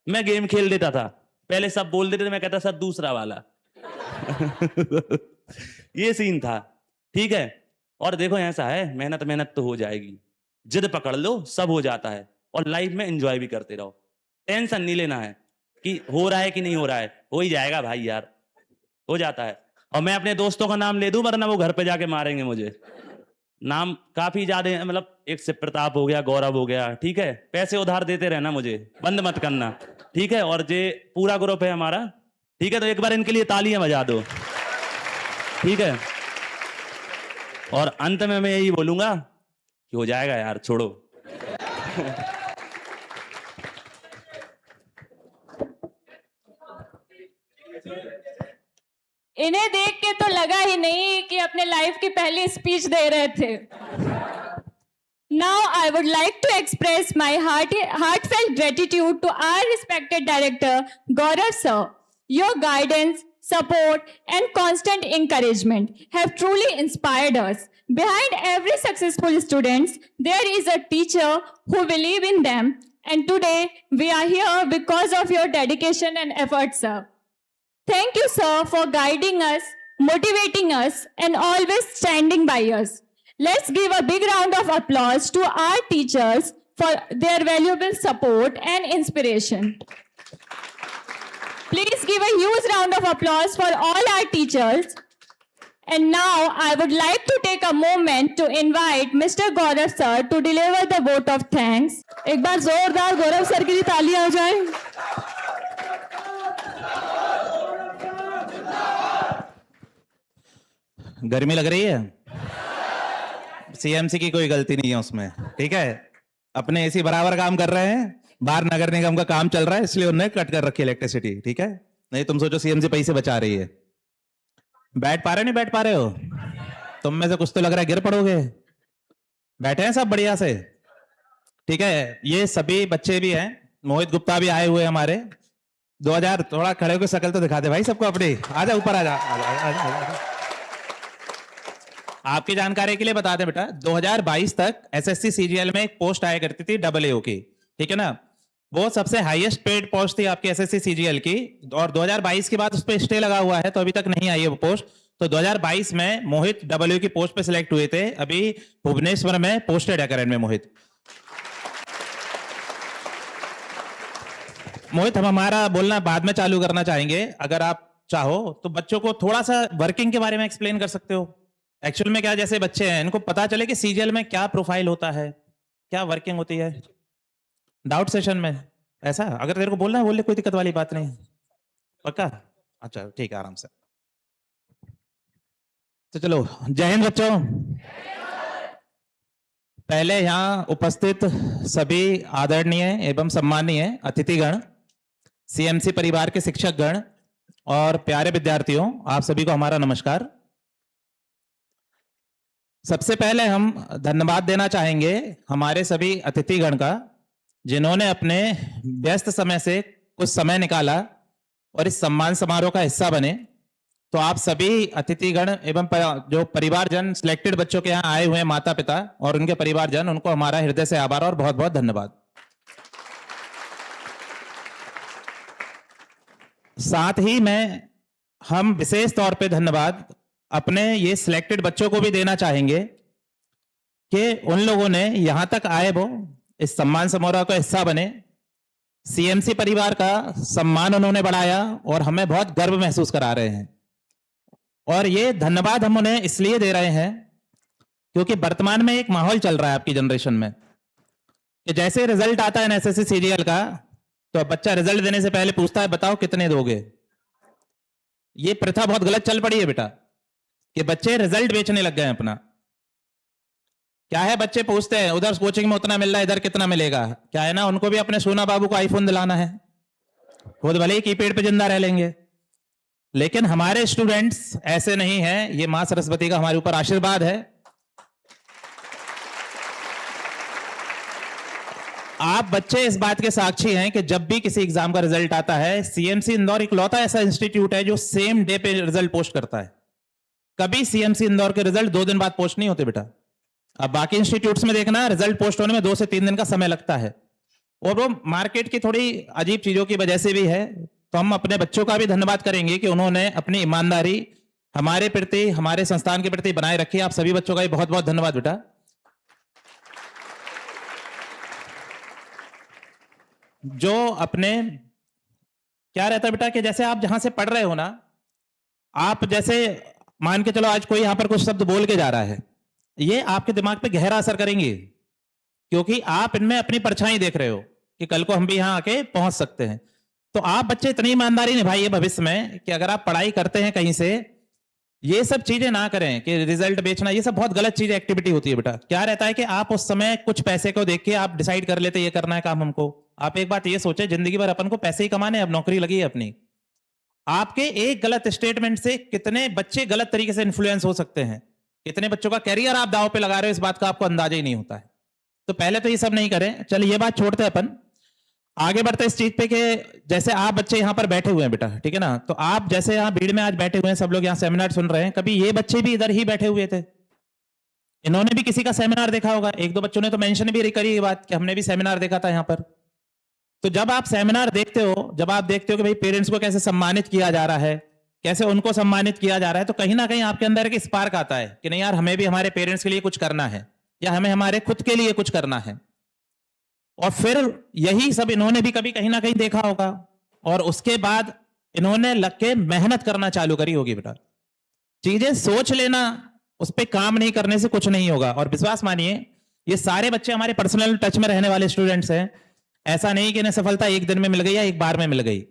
S9: मैं गेम खेल देता था, पहले सब बोल देते थे, मैं कहता सर दूसरा वाला। ये सीन था, ठीक है। और देखो ऐसा है, मेहनत तो हो जाएगी, जिद पकड़ लो, सब हो जाता है। और लाइफ में एंजॉय भी करते रहो, टेंशन नहीं लेना है कि हो रहा है कि नहीं हो रहा है, हो ही जाएगा भाई यार, हो जाता है। और मैं अपने दोस्तों का नाम ले दूं वरना वो घर पे जाके मारेंगे मुझे, नाम काफी ज्यादा है, मतलब एक से प्रताप हो गया, गौरव हो गया, ठीक है। पैसे उधार देते रहना मुझे, बंद मत करना, ठीक है। और ये पूरा ग्रुप है हमारा, ठीक है, तो एक बार इनके लिए तालियां बजा दो, ठीक है। और अंत में मैं यही बोलूंगा कि हो जाएगा यार, छोड़ो।
S2: इन्हें देख के तो लगा ही नहीं कि अपने लाइफ की पहली स्पीच दे रहे थे। Now I would like to express my heartfelt gratitude to our respected director Gaurav sir. Your guidance, support and constant encouragement have truly inspired us. Behind every successful student, there is a teacher who believes in them, and today we are here because of your dedication and effort, sir. Thank you, sir, for guiding us, motivating us, and always standing by us. Let's give a big round of applause to our teachers for their valuable support and inspiration. Please give a huge round of applause for all our teachers. And now I would like to take a moment to invite Mr. Gaurav sir to deliver the vote of thanks.
S1: एक बार जोरदार गौरव sir के लिए तालियां हो जाए।
S10: गर्मी लग रही है, सीएमसी की कोई गलती नहीं है उसमें, ठीक है। अपने एसी बराबर काम कर रहे हैं, बाहर नगर निगम का काम चल रहा है, इसलिए उन्होंने कट कर रखी इलेक्ट्रिसिटी, ठीक है। नहीं तुम सोचो सीएमसी पैसे बचा रही है। बैठ पा रहे हो, नहीं बैठ पा रहे हो? तुम में से कुछ तो लग रहा है गिर पड़ोगे। बैठे हैं सब बढ़िया से, ठीक है। ये सभी बच्चे भी हैं, मोहित गुप्ता भी आए हुए हमारे। 2000 थोड़ा खड़े होकर शक्ल तो दिखा दे भाई सबको अपनी। आजा ऊपर आजा, आपकी जानकारी के लिए बता दें बेटा, 2022 तक एसएससी सीजीएल में एक पोस्ट आया करती थी AAO की, ठीक है ना। वो सबसे हाईएस्ट पेड पोस्ट थी आपकी एसएससी सीजीएल की, और 2022 के बाद उस पर स्टे लगा हुआ है, तो अभी तक नहीं आई है वो पोस्ट। तो 2022 में मोहित AAO की पोस्ट पे सिलेक्ट हुए थे, अभी भुवनेश्वर में पोस्टेड है करंट में मोहित। मोहित हम हमारा बोलना बाद में चालू करना चाहेंगे, अगर आप चाहो तो बच्चों को थोड़ा सा वर्किंग के बारे में एक्सप्लेन कर सकते हो। एक्चुअल में क्या, जैसे बच्चे हैं इनको पता चले कि सीजीएल में क्या प्रोफाइल होता है, क्या वर्किंग होती है। डाउट सेशन में ऐसा, अगर तेरे को बोलना है बोल ले, कोई दिक्कत वाली बात नहीं, पक्का? अच्छा ठीक है, आराम से। तो चलो, जय हिंद बच्चों। पहले यहाँ उपस्थित सभी आदरणीय एवं सम्मानीय अतिथिगण, सीएमसी परिवार के शिक्षकगण और प्यारे विद्यार्थियों, आप सभी को हमारा नमस्कार। सबसे पहले हम धन्यवाद देना चाहेंगे हमारे सभी अतिथिगण का, जिन्होंने अपने व्यस्त समय से कुछ समय निकाला और इस सम्मान समारोह का हिस्सा बने। तो आप सभी अतिथिगण एवं जो परिवारजन, सिलेक्टेड बच्चों के यहाँ आए हुए माता पिता और उनके परिवारजन, उनको हमारा हृदय से आभार और बहुत बहुत धन्यवाद। साथ ही हम विशेष तौर पे धन्यवाद अपने ये सिलेक्टेड बच्चों को भी देना चाहेंगे कि उन लोगों ने यहां तक आए, वो इस सम्मान समारोह का हिस्सा बने, सीएमसी परिवार का सम्मान उन्होंने बढ़ाया और हमें बहुत गर्व महसूस करा रहे हैं। और ये धन्यवाद हम उन्हें इसलिए दे रहे हैं क्योंकि वर्तमान में एक माहौल चल रहा है आपकी जनरेशन में कि जैसे रिजल्ट आता है एनएसएससी सीजीएल का, तो अब बच्चा रिजल्ट देने से पहले पूछता है बताओ कितने दोगे। ये प्रथा बहुत गलत चल पड़ी है बेटा, कि बच्चे रिजल्ट बेचने लग गए हैं अपना। क्या है, बच्चे पूछते हैं उधर कोचिंग में उतना मिल रहा है, इधर कितना मिलेगा। क्या है ना, उनको भी अपने सोना बाबू को आईफोन दिलाना है, खुद भले ही कीपैड पे जिंदा रह लेंगे। लेकिन हमारे स्टूडेंट्स ऐसे नहीं हैं, ये मां सरस्वती का हमारे ऊपर आशीर्वाद है। आप बच्चे इस बात के साक्षी हैं कि जब भी किसी एग्जाम का रिजल्ट आता है, सीएमसी इंदौर इकलौता ऐसा इंस्टीट्यूट है जो सेम डे पे रिजल्ट पोस्ट करता है। कभी सीएमसी इंदौर के रिजल्ट 2 दिन बाद पोस्ट नहीं होते बेटा। अब बाकी इंस्टीट्यूट्स में देखना, रिजल्ट पोस्ट होने में 2 से 3 दिन का समय लगता है, और वो मार्केट की थोड़ी अजीब चीजों की वजह से भी है। तो हम अपने बच्चों का भी धन्यवाद करेंगे कि उन्होंने अपनी ईमानदारी हमारे प्रति, हमारे संस्थान के प्रति बनाए रखी। आप सभी बच्चों का भी बहुत बहुत धन्यवाद बेटा। जो अपने क्या रहता है बेटा कि जैसे आप जहां से पढ़ रहे हो ना, आप जैसे मान के चलो आज कोई यहां पर कुछ शब्द बोल के जा रहा है, ये आपके दिमाग पे गहरा असर करेंगे, क्योंकि आप इनमें अपनी परछाई देख रहे हो कि कल को हम भी यहां आके पहुंच सकते हैं। तो आप बच्चे इतनी ईमानदारी निभाइए भविष्य में कि अगर आप पढ़ाई करते हैं कहीं से, ये सब चीजें ना करें कि रिजल्ट बेचना, ये सब बहुत गलत चीज एक्टिविटी होती है बेटा। क्या रहता है कि आप उस समय कुछ पैसे को देख के आप डिसाइड कर लेते ये करना है काम हमको। आप एक बात ये सोचे, जिंदगी भर अपन को पैसे ही कमाने, अब नौकरी लगी है अपनी। आपके एक गलत स्टेटमेंट से कितने बच्चे गलत तरीके से इन्फ्लुएंस हो सकते हैं, कितने बच्चों का कैरियर आप दांव पे लगा रहे हो, इस बात का आपको अंदाजा ही नहीं होता है। तो पहले तो ये सब नहीं करें। चलिए ये बात छोड़ते हैं, अपन आगे बढ़ते इस चीज पे कि जैसे आप बच्चे यहाँ पर बैठे हुए हैं बेटा, ठीक है ना, तो आप जैसे यहाँ भीड़ में आज बैठे हुए हैं, सब लोग यहाँ सेमिनार सुन रहे हैं, कभी ये बच्चे भी इधर ही बैठे हुए थे, इन्होंने भी किसी का सेमिनार देखा होगा। 1-2 बच्चों ने तो मेंशन भी करी ये बात कि हमने भी सेमिनार देखा था यहाँ पर। तो जब आप सेमिनार देखते हो, जब आप देखते हो कि भाई पेरेंट्स को कैसे सम्मानित किया जा रहा है, कैसे उनको सम्मानित किया जा रहा है, तो कहीं ना कहीं आपके अंदर एक स्पार्क आता है कि नहीं यार, हमें भी हमारे पेरेंट्स के लिए कुछ करना है, या हमें हमारे खुद के लिए कुछ करना है। और फिर यही सब इन्होंने भी कभी कहीं ना कहीं देखा होगा, और उसके बाद इन्होंने लग के मेहनत करना चालू करी होगी बेटा। चीजें सोच लेना, उस पर काम नहीं करने से कुछ नहीं होगा। और विश्वास मानिए, ये सारे बच्चे हमारे पर्सनल टच में रहने वाले स्टूडेंट्स हैं। ऐसा नहीं कि इन्हें सफलता एक दिन में मिल गई या एक बार में मिल गई।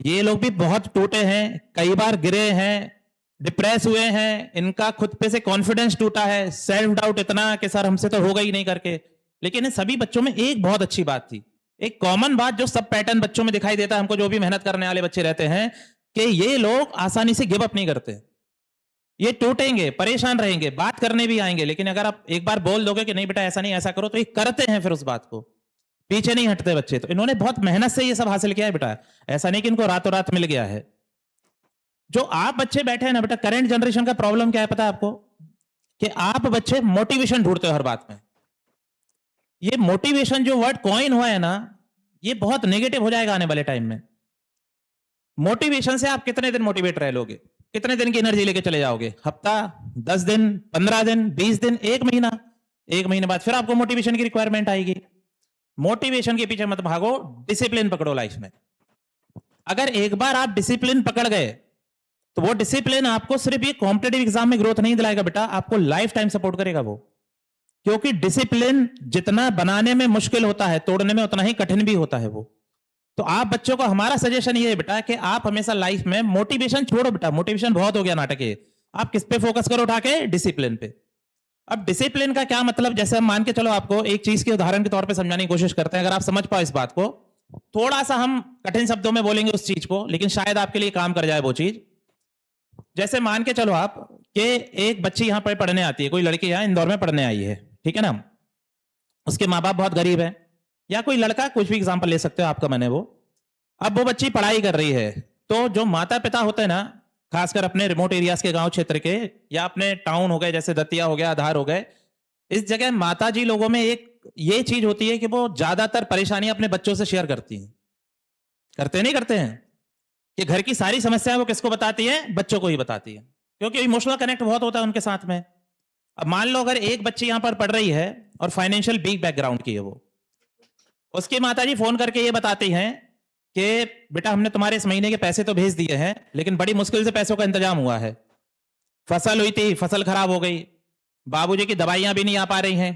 S10: ये लोग भी बहुत टूटे हैं, कई बार गिरे हैं, डिप्रेस हुए हैं, इनका खुद पे से कॉन्फिडेंस टूटा है, सेल्फ डाउट इतना कि सर हमसे तो होगा ही नहीं करके। लेकिन इन सभी बच्चों में एक बहुत अच्छी बात थी, एक कॉमन बात जो सब पैटर्न बच्चों में दिखाई देता है हमको, जो भी मेहनत करने वाले बच्चे रहते हैं, कि ये लोग आसानी से गिव अप नहीं करते। ये टूटेंगे, परेशान रहेंगे, बात करने भी आएंगे, लेकिन अगर आप एक बार बोल दोगे कि नहीं बेटा ऐसा नहीं ऐसा करो, तो ये करते हैं, फिर उस बात को पीछे नहीं हटते बच्चे। तो इन्होंने बहुत मेहनत से ये सब हासिल किया है बेटा, ऐसा नहीं कि इनको रातों रात मिल गया है। जो आप बच्चे बैठे हैं ना बेटा, करंट जनरेशन का प्रॉब्लम क्या है पता है आपको, कि आप बच्चे मोटिवेशन ढूंढते हो हर बात में। ये मोटिवेशन जो वर्ड कॉइन हुआ है ना, ये बहुत नेगेटिव हो जाएगा आने वाले टाइम में। मोटिवेशन से आप कितने दिन मोटिवेट रह लोगे, कितने दिन की एनर्जी लेके चले जाओगे? हफ्ता, 10 दिन, 15 दिन, 20 दिन, 1 महीना। 1 महीने बाद फिर आपको मोटिवेशन की रिक्वायरमेंट आएगी। मोटिवेशन के पीछे मत भागो, डिसिप्लिन पकड़ो लाइफ में। अगर एक बार आप डिसिप्लिन पकड़ गए, तो वो डिसिप्लिन आपको सिर्फ ये कॉम्पिटेटिव एग्जाम में ग्रोथ नहीं दिलाएगा बेटा, आपको लाइफ टाइम सपोर्ट करेगा वो। क्योंकि डिसिप्लिन जितना बनाने में मुश्किल होता है, तोड़ने में उतना ही कठिन भी होता है वो। तो आप बच्चों को हमारा सजेशन ये है बेटा कि आप हमेशा लाइफ में मोटिवेशन छोड़ो बेटा, मोटिवेशन बहुत हो गया नाटक है। आप किस पे फोकस करो उठा के? डिसिप्लिन पे। अब डिसिप्लिन का क्या मतलब, जैसे हम मान के चलो आपको एक चीज के उदाहरण के तौर पे समझाने की कोशिश करते हैं, अगर आप समझ पाओ इस बात को, थोड़ा सा हम कठिन शब्दों में बोलेंगे उस चीज को, लेकिन शायद आपके लिए काम कर जाए वो चीज। जैसे मान के चलो आप कि एक बच्ची यहां पर पढ़ने आती है, कोई लड़की यहाँ इंदौर में पढ़ने आई है, ठीक है ना, उसके माँ बाप बहुत गरीब है, या कोई लड़का, कुछ भी एग्जाम्पल ले सकते हो आपका, मैंने वो, अब वो बच्ची पढ़ाई कर रही है, तो जो माता पिता होते हैं ना, खासकर अपने रिमोट एरियाज के गांव क्षेत्र के, या अपने टाउन हो गए जैसे दतिया हो गया, आधार हो गए, इस जगह माता जी लोगों में एक ये चीज होती है कि वो ज्यादातर परेशानियां अपने बच्चों से शेयर करती हैं। करते नहीं करते हैं कि घर की सारी समस्याएं वो किसको बताती है? बच्चों को ही बताती है, क्योंकि इमोशनल कनेक्ट बहुत होता है उनके साथ में। अब मान लो अगर एक बच्ची यहां पर पढ़ रही है और फाइनेंशियल वीक बैकग्राउंड की है, वो, उसकी माताजी फोन करके ये बताती हैं कि बेटा हमने तुम्हारे इस महीने के पैसे तो भेज दिए हैं, लेकिन बड़ी मुश्किल से पैसों का इंतजाम हुआ है, फसल हुई थी, फसल खराब हो गई, बाबूजी की दवाइयां भी नहीं आ पा रही हैं,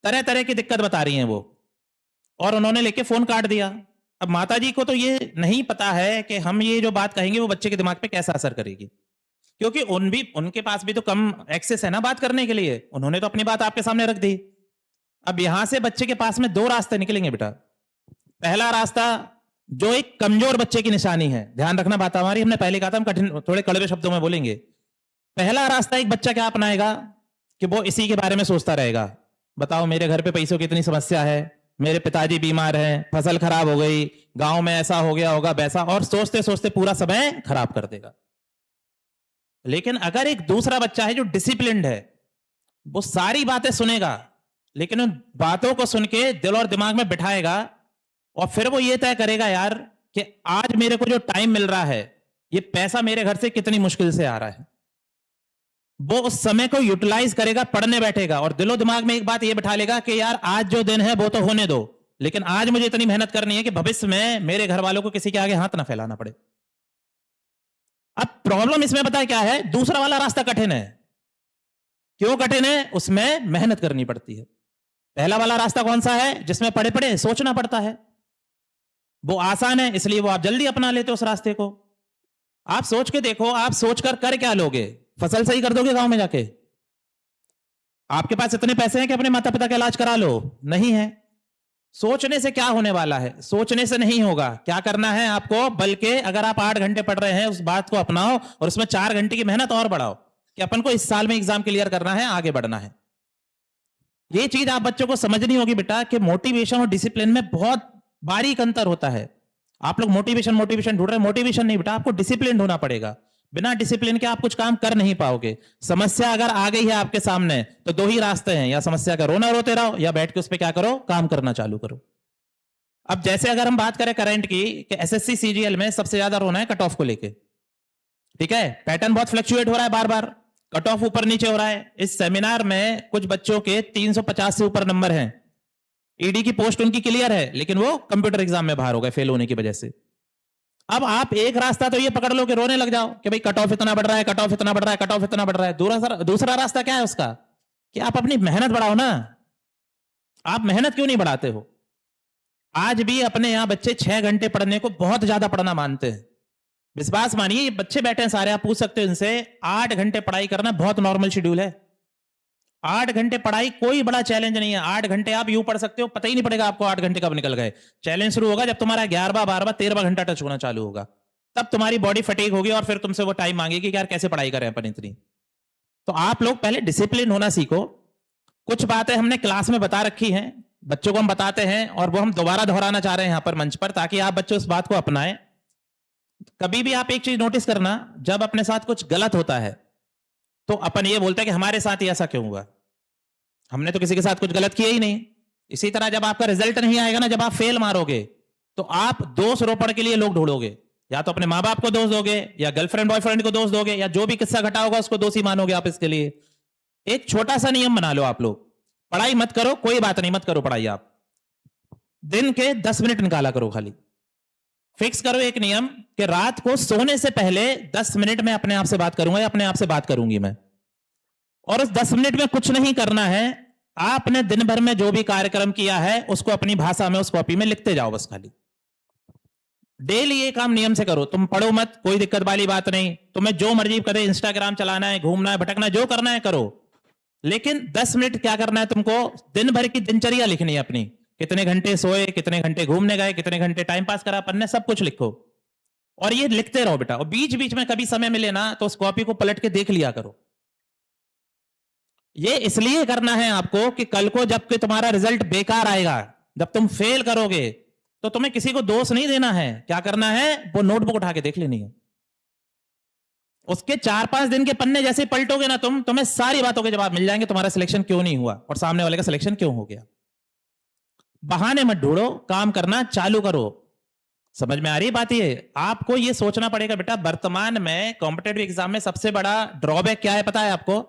S10: तरह तरह की दिक्कत बता रही हैं वो, और उन्होंने लेके फोन काट दिया। अब माताजी को तो ये नहीं पता है कि हम ये जो बात कहेंगे वो बच्चे के दिमाग पे कैसा असर करेगी, क्योंकि उनके पास भी तो कम एक्सेस है ना बात करने के लिए, उन्होंने तो अपनी बात आपके सामने रख दी। अब यहां से बच्चे के पास में दो रास्ते निकलेंगे बेटा। पहला रास्ता जो एक कमजोर बच्चे की निशानी है, ध्यान रखना बात हमारी, हमने पहले कहा था हम कठिन थोड़े कड़वे शब्दों में बोलेंगे। पहला रास्ता एक बच्चा क्या अपनाएगा कि वो इसी के बारे में सोचता रहेगा, बताओ मेरे घर पे पैसों की इतनी समस्या है, मेरे पिताजी बीमार हैं, फसल खराब हो गई, गांव में ऐसा हो गया होगा वैसा, और सोचते सोचते पूरा समय खराब कर देगा। लेकिन अगर एक दूसरा बच्चा है जो डिसिप्लिन्ड है, वो सारी बातें सुनेगा, लेकिन उन बातों को सुन के दिल और दिमाग में बिठाएगा, और फिर वो ये तय करेगा यार कि आज मेरे को जो टाइम मिल रहा है, ये पैसा मेरे घर से कितनी मुश्किल से आ रहा है, वो उस समय को यूटिलाइज करेगा, पढ़ने बैठेगा, और दिलो दिमाग में एक बात ये बिठा लेगा कि यार आज जो दिन है वो तो होने दो, लेकिन आज मुझे इतनी मेहनत करनी है कि भविष्य में मेरे घर वालों को किसी के आगे हाथ ना फैलाना पड़े। अब प्रॉब्लम इसमें पता है क्या है? दूसरा वाला रास्ता कठिन है। क्यों कठिन है? उसमें मेहनत करनी पड़ती है। पहला वाला रास्ता कौन सा है? जिसमें पढ़े पढ़े सोचना पड़ता है, वो आसान है, इसलिए वो आप जल्दी अपना लेते हो उस रास्ते को। आप सोच के देखो, आप सोचकर कर क्या लोगे? फसल सही कर दोगे गांव में जाके? आपके पास इतने पैसे हैं कि अपने माता पिता का इलाज करा लो? नहीं है। सोचने से क्या होने वाला है? सोचने से नहीं होगा। क्या करना है आपको? बल्कि अगर आप 8 घंटे पढ़ रहे हैं, उस बात को अपनाओ और उसमें 4 घंटे की मेहनत और बढ़ाओ कि अपन को इस साल में एग्जाम क्लियर करना है, आगे बढ़ना है। ये चीज आप बच्चों को समझनी होगी बेटा कि मोटिवेशन और डिसिप्लिन में बहुत बारीक अंतर होता है। आप लोग मोटिवेशन ढूंढ रहे हैं, मोटिवेशन नहीं बेटा, आपको डिसिप्लिन होना पड़ेगा। बिना डिसिप्लिन के आप कुछ काम कर नहीं पाओगे। समस्या अगर आ गई है आपके सामने तो 2 ही रास्ते हैं, या समस्या का रोना रोते रहो, या बैठ के उस पर क्या करो, काम करना चालू करो। अब जैसे अगर हम बात करें करंट की, कि एसएससी सीजीएल में सबसे ज्यादा रोना है कट ऑफ को लेके, ठीक है, पैटर्न बहुत फ्लक्चुएट हो रहा है, बार बार कट ऑफ ऊपर नीचे हो रहा है। इस सेमिनार में कुछ बच्चों के 350 से ऊपर नंबर हैं, ईडी की पोस्ट उनकी क्लियर है, लेकिन वो कंप्यूटर एग्जाम में बाहर हो गए फेल होने की वजह से। अब आप एक रास्ता तो ये पकड़ लो कि रोने लग जाओ कि भाई कट ऑफ इतना बढ़ रहा है, कट ऑफ इतना बढ़ रहा है, कट ऑफ इतना बढ़ रहा है। दूसरा रास्ता क्या है उसका? कि आप अपनी मेहनत बढ़ाओ ना। आप मेहनत क्यों नहीं बढ़ाते हो? आज भी अपने यहां बच्चे 6 घंटे पढ़ने को बहुत ज्यादा पढ़ना मानते हैं। विश्वास मानिए, ये बच्चे बैठे हैं सारे, आप पूछ सकते हो इनसे, 8 घंटे पढ़ाई करना बहुत नॉर्मल शेड्यूल है। 8 घंटे पढ़ाई कोई बड़ा चैलेंज नहीं है। 8 घंटे आप यूं पढ़ सकते हो, पता ही नहीं पड़ेगा आपको 8 घंटे कब निकल गए। चैलेंज शुरू होगा जब तुम्हारा 11वां 12वां 13वां घंटा टच होना चालू होगा, तब तुम्हारी बॉडी फटीग होगी और फिर तुमसे वो टाइम मांगेगी कि यार कैसे पढ़ाई करें अपन इतनी। तो आप लोग पहले डिसिप्लिन होना सीखो। कुछ बातें हमने क्लास में बता रखी हैं, बच्चों को हम बताते हैं, और वो हम दोबारा दोहराना चाह रहे हैं यहां पर मंच पर, ताकि आप बच्चे उस बात को अपनाएं। कभी भी आप एक चीज नोटिस करना, जब अपने साथ कुछ गलत होता है तो अपन ये बोलते हैं कि हमारे साथ ही ऐसा क्यों हुआ, हमने तो किसी के साथ कुछ गलत किया ही नहीं। इसी तरह जब आपका रिजल्ट नहीं आएगा ना, जब आप फेल मारोगे, तो आप दोष रोपण के लिए लोग ढूंढोगे। या तो अपने माँ बाप को दोष दोगे, या गर्लफ्रेंड बॉयफ्रेंड को दोष दोगे, या जो भी किस्सा घटा होगा उसको दोषी मानोगे आप इसके लिए। एक छोटा सा नियम बना लो आप लोग, पढ़ाई मत करो, कोई बात नहीं, मत करो पढ़ाई। आप दिन के 10 मिनट निकाला करो, खाली फिक्स करो एक नियम कि रात को सोने से पहले 10 मिनट में अपने आप से बात करूंगा या अपने आप से बात करूंगी मैं। और उस 10 मिनट में कुछ नहीं करना है, आपने दिन भर में जो भी कार्यक्रम किया है उसको अपनी भाषा में उस कॉपी में लिखते जाओ बस। खाली डेली ये काम नियम से करो। तुम पढ़ो मत, कोई दिक्कत वाली बात नहीं, तुम्हें जो मर्जी करे, इंस्टाग्राम चलाना है, घूमना है, भटकना है, जो करना है करो, लेकिन 10 मिनट क्या करना है तुमको, दिन भर की दिनचर्या लिखनी है अपनी, कितने घंटे सोए, कितने घंटे घूमने गए, कितने घंटे टाइम पास करा पन्ने, सब कुछ लिखो और ये लिखते रहो बेटा। और बीच बीच में कभी समय मिले ना तो उस कॉपी को पलट के देख लिया करो। ये इसलिए करना है आपको कि कल को जब कि तुम्हारा रिजल्ट बेकार आएगा, जब तुम फेल करोगे, तो तुम्हें किसी को दोष नहीं देना है। क्या करना है, वो नोटबुक उठा के देख लेनी है। उसके 4-5 दिन के पन्ने जैसे पलटोगे ना तुम्हें सारी बातों के जवाब मिल जाएंगे, तुम्हारा सिलेक्शन क्यों नहीं हुआ और सामने वाले का सिलेक्शन क्यों हो गया। बहाने मत ढूंढो, काम करना चालू करो। समझ में आ रही बात? ये आपको ये सोचना पड़ेगा बेटा, वर्तमान में कॉम्पिटेटिव एग्जाम में सबसे बड़ा ड्रॉबैक क्या है पता है आपको?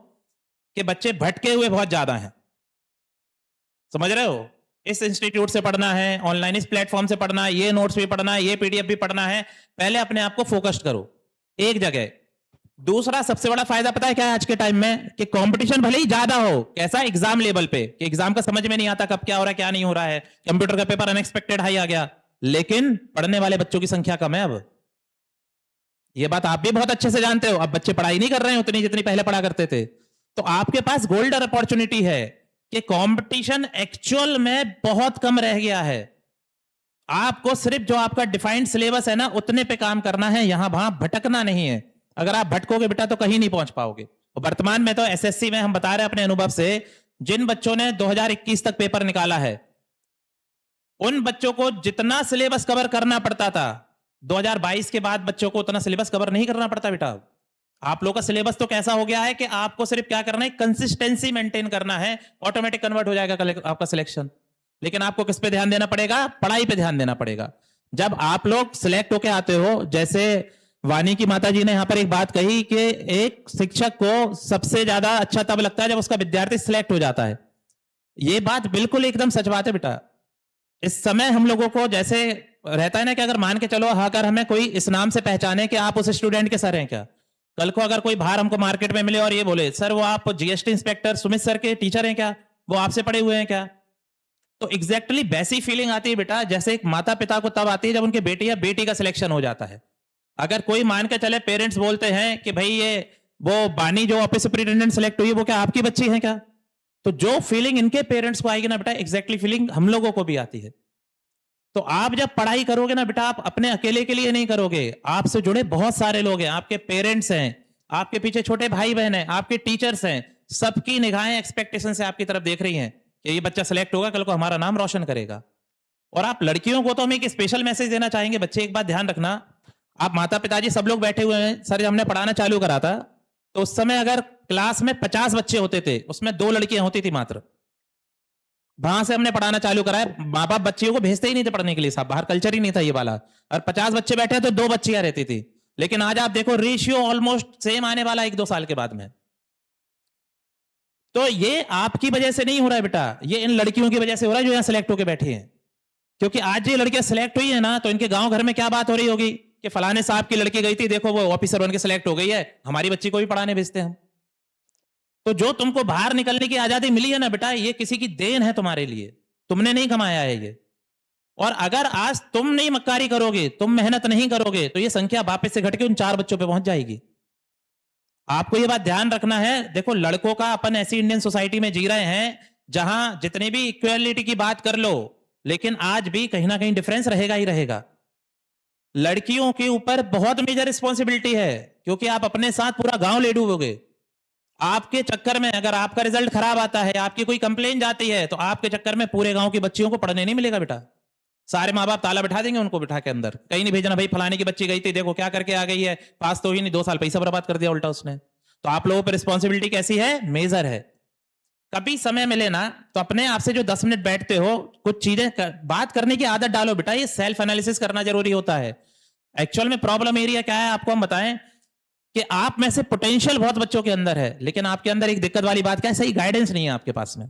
S10: कि बच्चे भटके हुए बहुत ज्यादा हैं। समझ रहे हो? इस इंस्टीट्यूट से पढ़ना है, ऑनलाइन इस प्लेटफॉर्म से पढ़ना है, ये नोट्स भी पढ़ना है, ये पीडीएफ भी पढ़ना है। पहले अपने आप को फोकस्ड करो एक जगह। दूसरा सबसे बड़ा फायदा पता है क्या है आज के टाइम में? कि कंपटीशन भले ही ज्यादा हो, कैसा एग्जाम लेवल पे, कि एग्जाम का समझ में नहीं आता कब क्या हो रहा है क्या नहीं हो रहा है, कंप्यूटर का पेपर अनएक्सपेक्टेड हाई आ गया, लेकिन पढ़ने वाले बच्चों की संख्या कम है। अब ये बात आप भी बहुत अच्छे से जानते हो। अब बच्चे पढ़ाई नहीं कर रहे हैं उतनी जितनी पहले पढ़ा करते थे। तो आपके पास गोल्डन अपॉर्चुनिटी है कि कंपटीशन एक्चुअल में बहुत कम रह गया है। आपको सिर्फ जो आपका डिफाइंड सिलेबस है ना उतने पे काम करना है, यहां वहां भटकना नहीं है। अगर आप भटकोगे बेटा तो कहीं नहीं पहुंच पाओगे। और वर्तमान में तो एसएससी में हम बता रहे हैं अपने अनुभव से, जिन बच्चों ने 2021 तक पेपर निकाला है उन बच्चों को जितना सिलेबस कवर करना पड़ता था 2022 के बाद बच्चों को उतना सिलेबस कवर नहीं करना पड़ता बेटा। आप लोगों का सिलेबस तो कैसा हो गया है कि आपको सिर्फ क्या करना है, कंसिस्टेंसी मेंटेन करना है, ऑटोमेटिक कन्वर्ट हो जाएगा आपका सिलेक्शन। लेकिन आपको किस पे ध्यान देना पड़ेगा? पढ़ाई पे ध्यान देना पड़ेगा। जब आप लोग सिलेक्ट होके आते हो, जैसे वानी की माता जी ने यहां पर एक बात कही कि एक शिक्षक को सबसे ज्यादा अच्छा तब लगता है जब उसका विद्यार्थी सिलेक्ट हो जाता है। ये बात बिल्कुल एकदम सच बात है बेटा। इस समय हम लोगों को जैसे रहता है ना कि अगर मान के चलो अगर हमें कोई इस नाम से पहचाने कि आप उस स्टूडेंट के सर हैं क्या, कल को अगर कोई बाहर हमको मार्केट में मिले और ये बोले सर वो आप जीएसटी इंस्पेक्टर सुमित सर के टीचर हैं क्या, वो आपसे पढ़े हुए हैं क्या, तो एग्जैक्टली वैसी फीलिंग आती है बेटा जैसे एक माता पिता को तब आती है जब उनके बेटी या बेटी का सिलेक्शन हो जाता है। अगर कोई मान के चले पेरेंट्स बोलते हैं कि भाई ये वो बानी जो ऑफिस सुपरिटेंडेंट सिलेक्ट हुई वो क्या आपकी बच्ची है क्या, तो जो फीलिंग इनके पेरेंट्स को आएगी ना बेटा एग्जैक्टली फीलिंग हम लोगों को भी आती है। तो आप जब पढ़ाई करोगे ना बेटा, आप अपने अकेले के लिए नहीं करोगे, आपसे जुड़े बहुत सारे लोग हैं, आपके पेरेंट्स हैं, आपके पीछे छोटे भाई बहन हैं, आपके टीचर्स हैं, सबकी निगाहें एक्सपेक्टेशन से आपकी तरफ देख रही हैं कि ये बच्चा सिलेक्ट होगा, कल को हमारा नाम रोशन करेगा। और आप लड़कियों को तो हम एक स्पेशल मैसेज देना चाहेंगे, बच्चे एक बात ध्यान रखना, आप माता पिताजी सब लोग बैठे हुए हैं, सर हमने पढ़ाना चालू करा था तो उस समय अगर क्लास में 50 बच्चे होते थे उसमें 2 लड़कियां होती थी मात्र। वहां से हमने पढ़ाना चालू करा है, माँ बाप बच्चियों को भेजते ही नहीं थे पढ़ने के लिए, साहब बाहर कल्चर ही नहीं था ये वाला, और 50 बच्चे बैठे तो 2 बच्चियां रहती थी। लेकिन आज आप देखो रेशियो ऑलमोस्ट सेम आने वाला 1-2 साल के बाद में। तो ये आपकी वजह से नहीं हो रहा है बेटा, ये इन लड़कियों की वजह से हो रहा है जो यहां सिलेक्ट होकर बैठी हैं। क्योंकि आज ये लड़कियां सिलेक्ट हुई है ना तो इनके गांव घर में क्या बात हो रही होगी कि फलाने साहब की लड़की गई थी, देखो वो ऑफिसर बन के सिलेक्ट हो गई है, हमारी बच्ची को भी पढ़ाने भेजते हैं हम। तो जो तुमको बाहर निकलने की आजादी मिली है ना बेटा, ये किसी की देन है तुम्हारे लिए, तुमने नहीं कमाया है ये। और अगर आज तुम नहीं मक्कारी करोगे, तुम मेहनत नहीं करोगे, तो ये संख्या वापस से घट के उन 4 बच्चों पे पहुंच जाएगी। आपको ये बात ध्यान रखना है। देखो लड़कों का अपन ऐसी इंडियन सोसाइटी में जी रहे हैं जहां जितने भी इक्वालिटी की बात कर लो, लेकिन आज भी कहीं ना कहीं डिफरेंस रहेगा ही रहेगा। लड़कियों के ऊपर बहुत मेजर रिस्पॉन्सिबिलिटी है, क्योंकि आप अपने साथ पूरा गांव ले डूबोगे। आपके चक्कर में अगर आपका रिजल्ट खराब आता है, आपकी कोई कंप्लेन जाती है, तो आपके चक्कर में पूरे गांव की बच्चियों को पढ़ने नहीं मिलेगा बेटा। सारे माँ बाप ताला बिठा देंगे उनको बिठा के अंदर, कहीं नहीं भेजना, भाई फलाने की बच्ची गई थी, देखो क्या करके आ गई है, पास तो ही नहीं, 2 साल पैसा बर्बाद कर दिया उल्टा उसने। तो आप लोगों पर रिस्पॉन्सिबिलिटी कैसी है? मेजर है। कभी समय मिले ना तो अपने आप से जो 10 मिनट बैठते हो, कुछ चीजें बात करने की आदत डालो बेटा। ये सेल्फ एनालिसिस करना जरूरी होता है। एक्चुअल में प्रॉब्लम एरिया क्या है आपको हम बताएं कि आप में से पोटेंशियल बहुत बच्चों के अंदर है, लेकिन आपके अंदर एक दिक्कत वाली बात क्या है, सही गाइडेंस नहीं है आपके पास में।